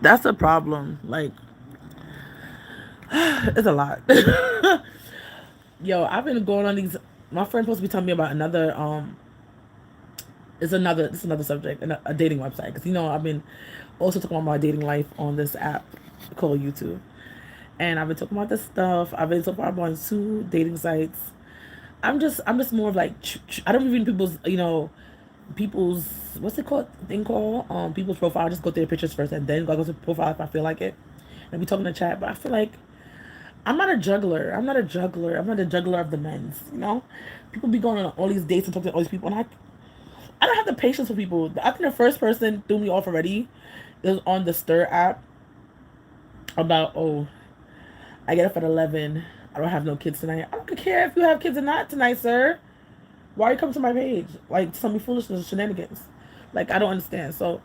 That's a problem. Like, it's a lot. Yo, I've been going on these. My friend's supposed to be telling me about another. It's another subject, a dating website. Because I've been also talking about my dating life on this app called YouTube, and I've been talking about this stuff. I've been so far on 2 dating sites. I'm just more of like, I don't even people's what's it called people's profile. I just go through their pictures first and then go to profile if I feel like it, and we talk in the chat. But I feel like I'm not a juggler. I'm not a juggler of the men's. People be going on all these dates and talking to all these people, and I don't have the patience for people. I think the first person threw me off already is on the Stir app about, I get up at 11. I don't have no kids tonight. I don't care if you have kids or not tonight, sir. Why are you coming to my page? Like, tell me foolishness and shenanigans. Like, I don't understand. So,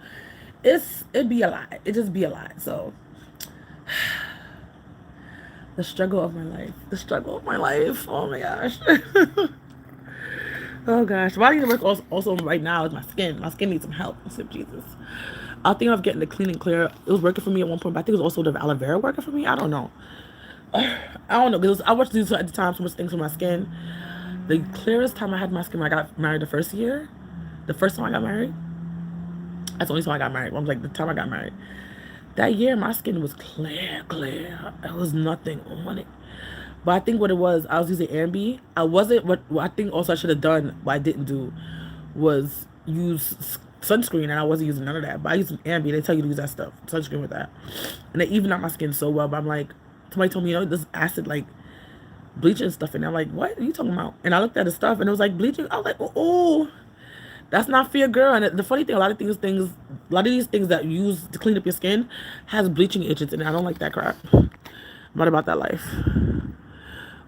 it'd be a lot. It just be a lot. So, the struggle of my life. Oh my gosh. Oh gosh. What I need to work also right now is my skin. My skin needs some help. Jesus. I think of getting the clean and clear. It was working for me at one point, but I think it was also the aloe vera working for me. I don't know. Because I watched these at the time, so much things with my skin. The clearest time I had my skin when I got married the first year, the first time I got married, that's the only time I got married. I was like, the time I got married. That year, my skin was clear. There was nothing on it. But I think what it was, I was using Ambi. What I think also I should have done, what I didn't do, was use sunscreen, and I wasn't using none of that. But I used Ambi. They tell you to use that stuff, sunscreen with that. And they even out my skin so well, but I'm like, somebody told me, this acid, like, bleaching stuff in there. I'm like, what are you talking about? And I looked at the stuff and it was like bleaching. I was like, oh, that's not fair, girl. And the funny thing, a lot of these things that you use to clean up your skin has bleaching agents in it. I don't like that crap. I'm not about that life.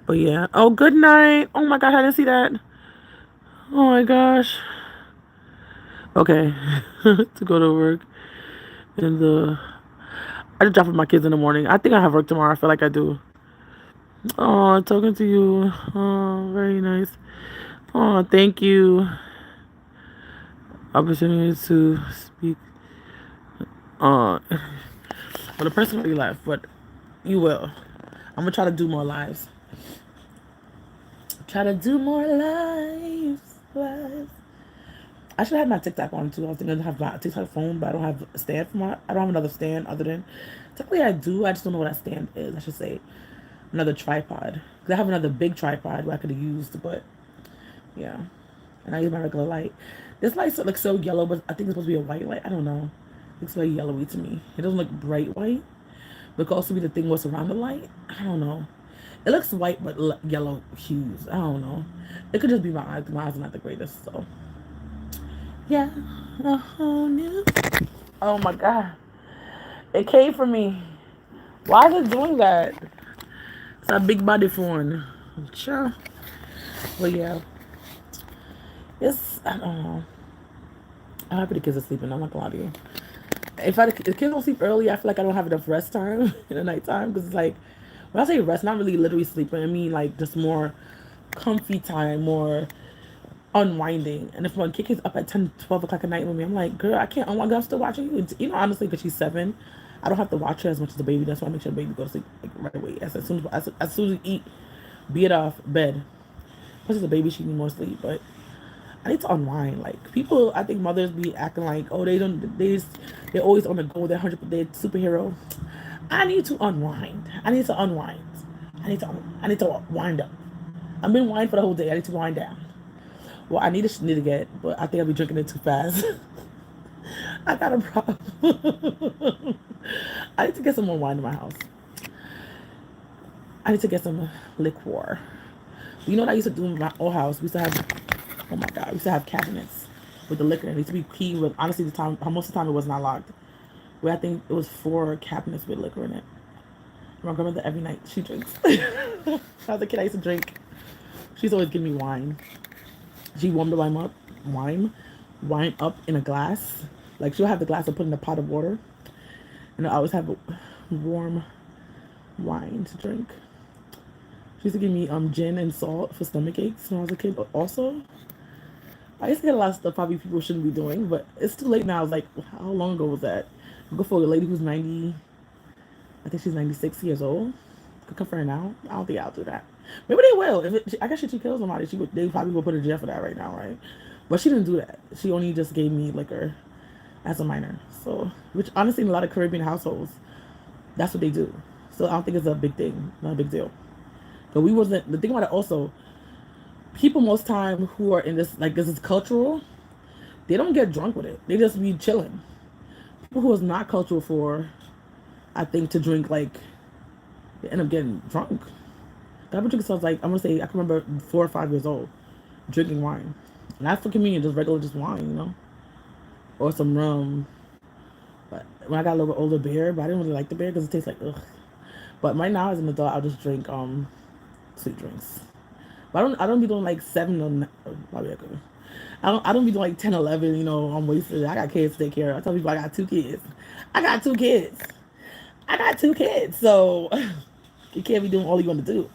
But yeah. Oh, good night. Oh my gosh, I didn't see that. Oh my gosh. Okay. To go to work. And I just drop off my kids in the morning. I think I have work tomorrow. I feel like I do. Oh, talking to you. Oh, very nice. Oh, thank you. Opportunity to speak. Well, the person already left, but you will. I'm gonna try to do more lives. Try to do more lives. I should have my TikTok on too. I was thinking to have my TikTok phone, but I don't have a stand for my. I don't have another stand other than. Technically, I do. I just don't know what that stand is. I should say another tripod. Cause I have another big tripod where I could have used, but yeah. And I use my regular light. This light looks so yellow, but I think it's supposed to be a white light. I don't know. It looks very yellowy to me. It doesn't look bright white. But it could also be the thing what's around the light. I don't know. It looks white but yellow hues. I don't know. It could just be my eyes. My eyes are not the greatest, so. Yeah. Oh, no. Oh my God. It came for me. Why is it doing that? It's a big body phone. Sure. But yeah. I don't know. I'm happy the kids are sleeping. I'm not gonna lie to you. If the kids don't sleep early, I feel like I don't have enough rest time in the nighttime. Because it's like, when I say rest, not really literally sleeping. I mean like just more comfy time, more unwinding. And if my kid is up at 10, 12 o'clock at night with me, I'm like, girl, I can't unwind. I'm still watching you. You know, honestly, because she's 7, I don't have to watch her as much as the baby. That's why I make sure the baby goes to sleep like right away. As soon as you eat, be it off bed. Plus, as a baby, she needs more sleep. But I need to unwind. Like people, I think mothers be acting like, oh, they're always on the go. They're superhero. I need to unwind. I need to wind up. I've been winding for the whole day. I need to wind down. Well, I need to get, but I think I'll be drinking it too fast. I got a problem. I need to get some more wine in my house. I need to get some liqueur. You know what I used to do in my old house? We used to have, oh my God, we used to have cabinets with the liquor. It used to be key with, honestly, most of the time it was not locked. Where I think it was 4 cabinets with liquor in it. My grandmother, every night, she drinks. When I was a kid, I used to drink. She's always giving me wine. She warmed the wine up in a glass. Like she'll have the glass and put in a pot of water. And I always have a warm wine to drink. She used to give me gin and salt for stomach aches when I was a kid. But also, I used to get a lot of stuff probably people shouldn't be doing. But it's too late now. I was like, how long ago was that? Go for a lady who's 90. I think she's 96 years old. Could come for her now. I don't think I'll do that. Maybe they will. I guess if she kills somebody, they probably will put her in jail for that right now, right? But she didn't do that. She only just gave me liquor as a minor. So, which honestly, in a lot of Caribbean households, that's what they do. So I don't think it's a big thing, not a big deal. But the thing about it also, people most time who are in this, like this is cultural, they don't get drunk with it. They just be chilling. People who is not cultural for, I think, to drink, like, they end up getting drunk. I've been drinking since, like, I'm going to say, I can remember 4 or 5 years old, drinking wine. And that's for communion, just regular, just wine, you know? Or some rum. But when I got a little bit older, beer, but I didn't really like the beer because it tastes like, ugh. But right now, as an adult, I'll just drink sweet drinks. But I don't be doing, like, 7 or, probably I could. I don't be doing, like, 10, 11, you know, I'm wasted. I got kids to take care of. I tell people I got 2 kids. I got 2 kids. So, you can't be doing all you want to do.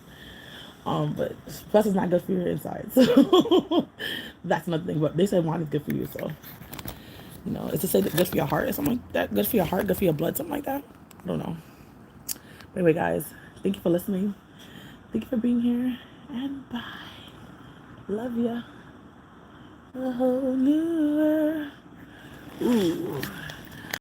But plus it's not good for your inside. So that's another thing. But they say wine is good for you. So, you know, it's to say that good for your heart or something like that. Good for your heart, good for your blood, something like that. I don't know. But anyway, guys, thank you for listening. Thank you for being here. And bye. Love ya. A whole new world. Ooh.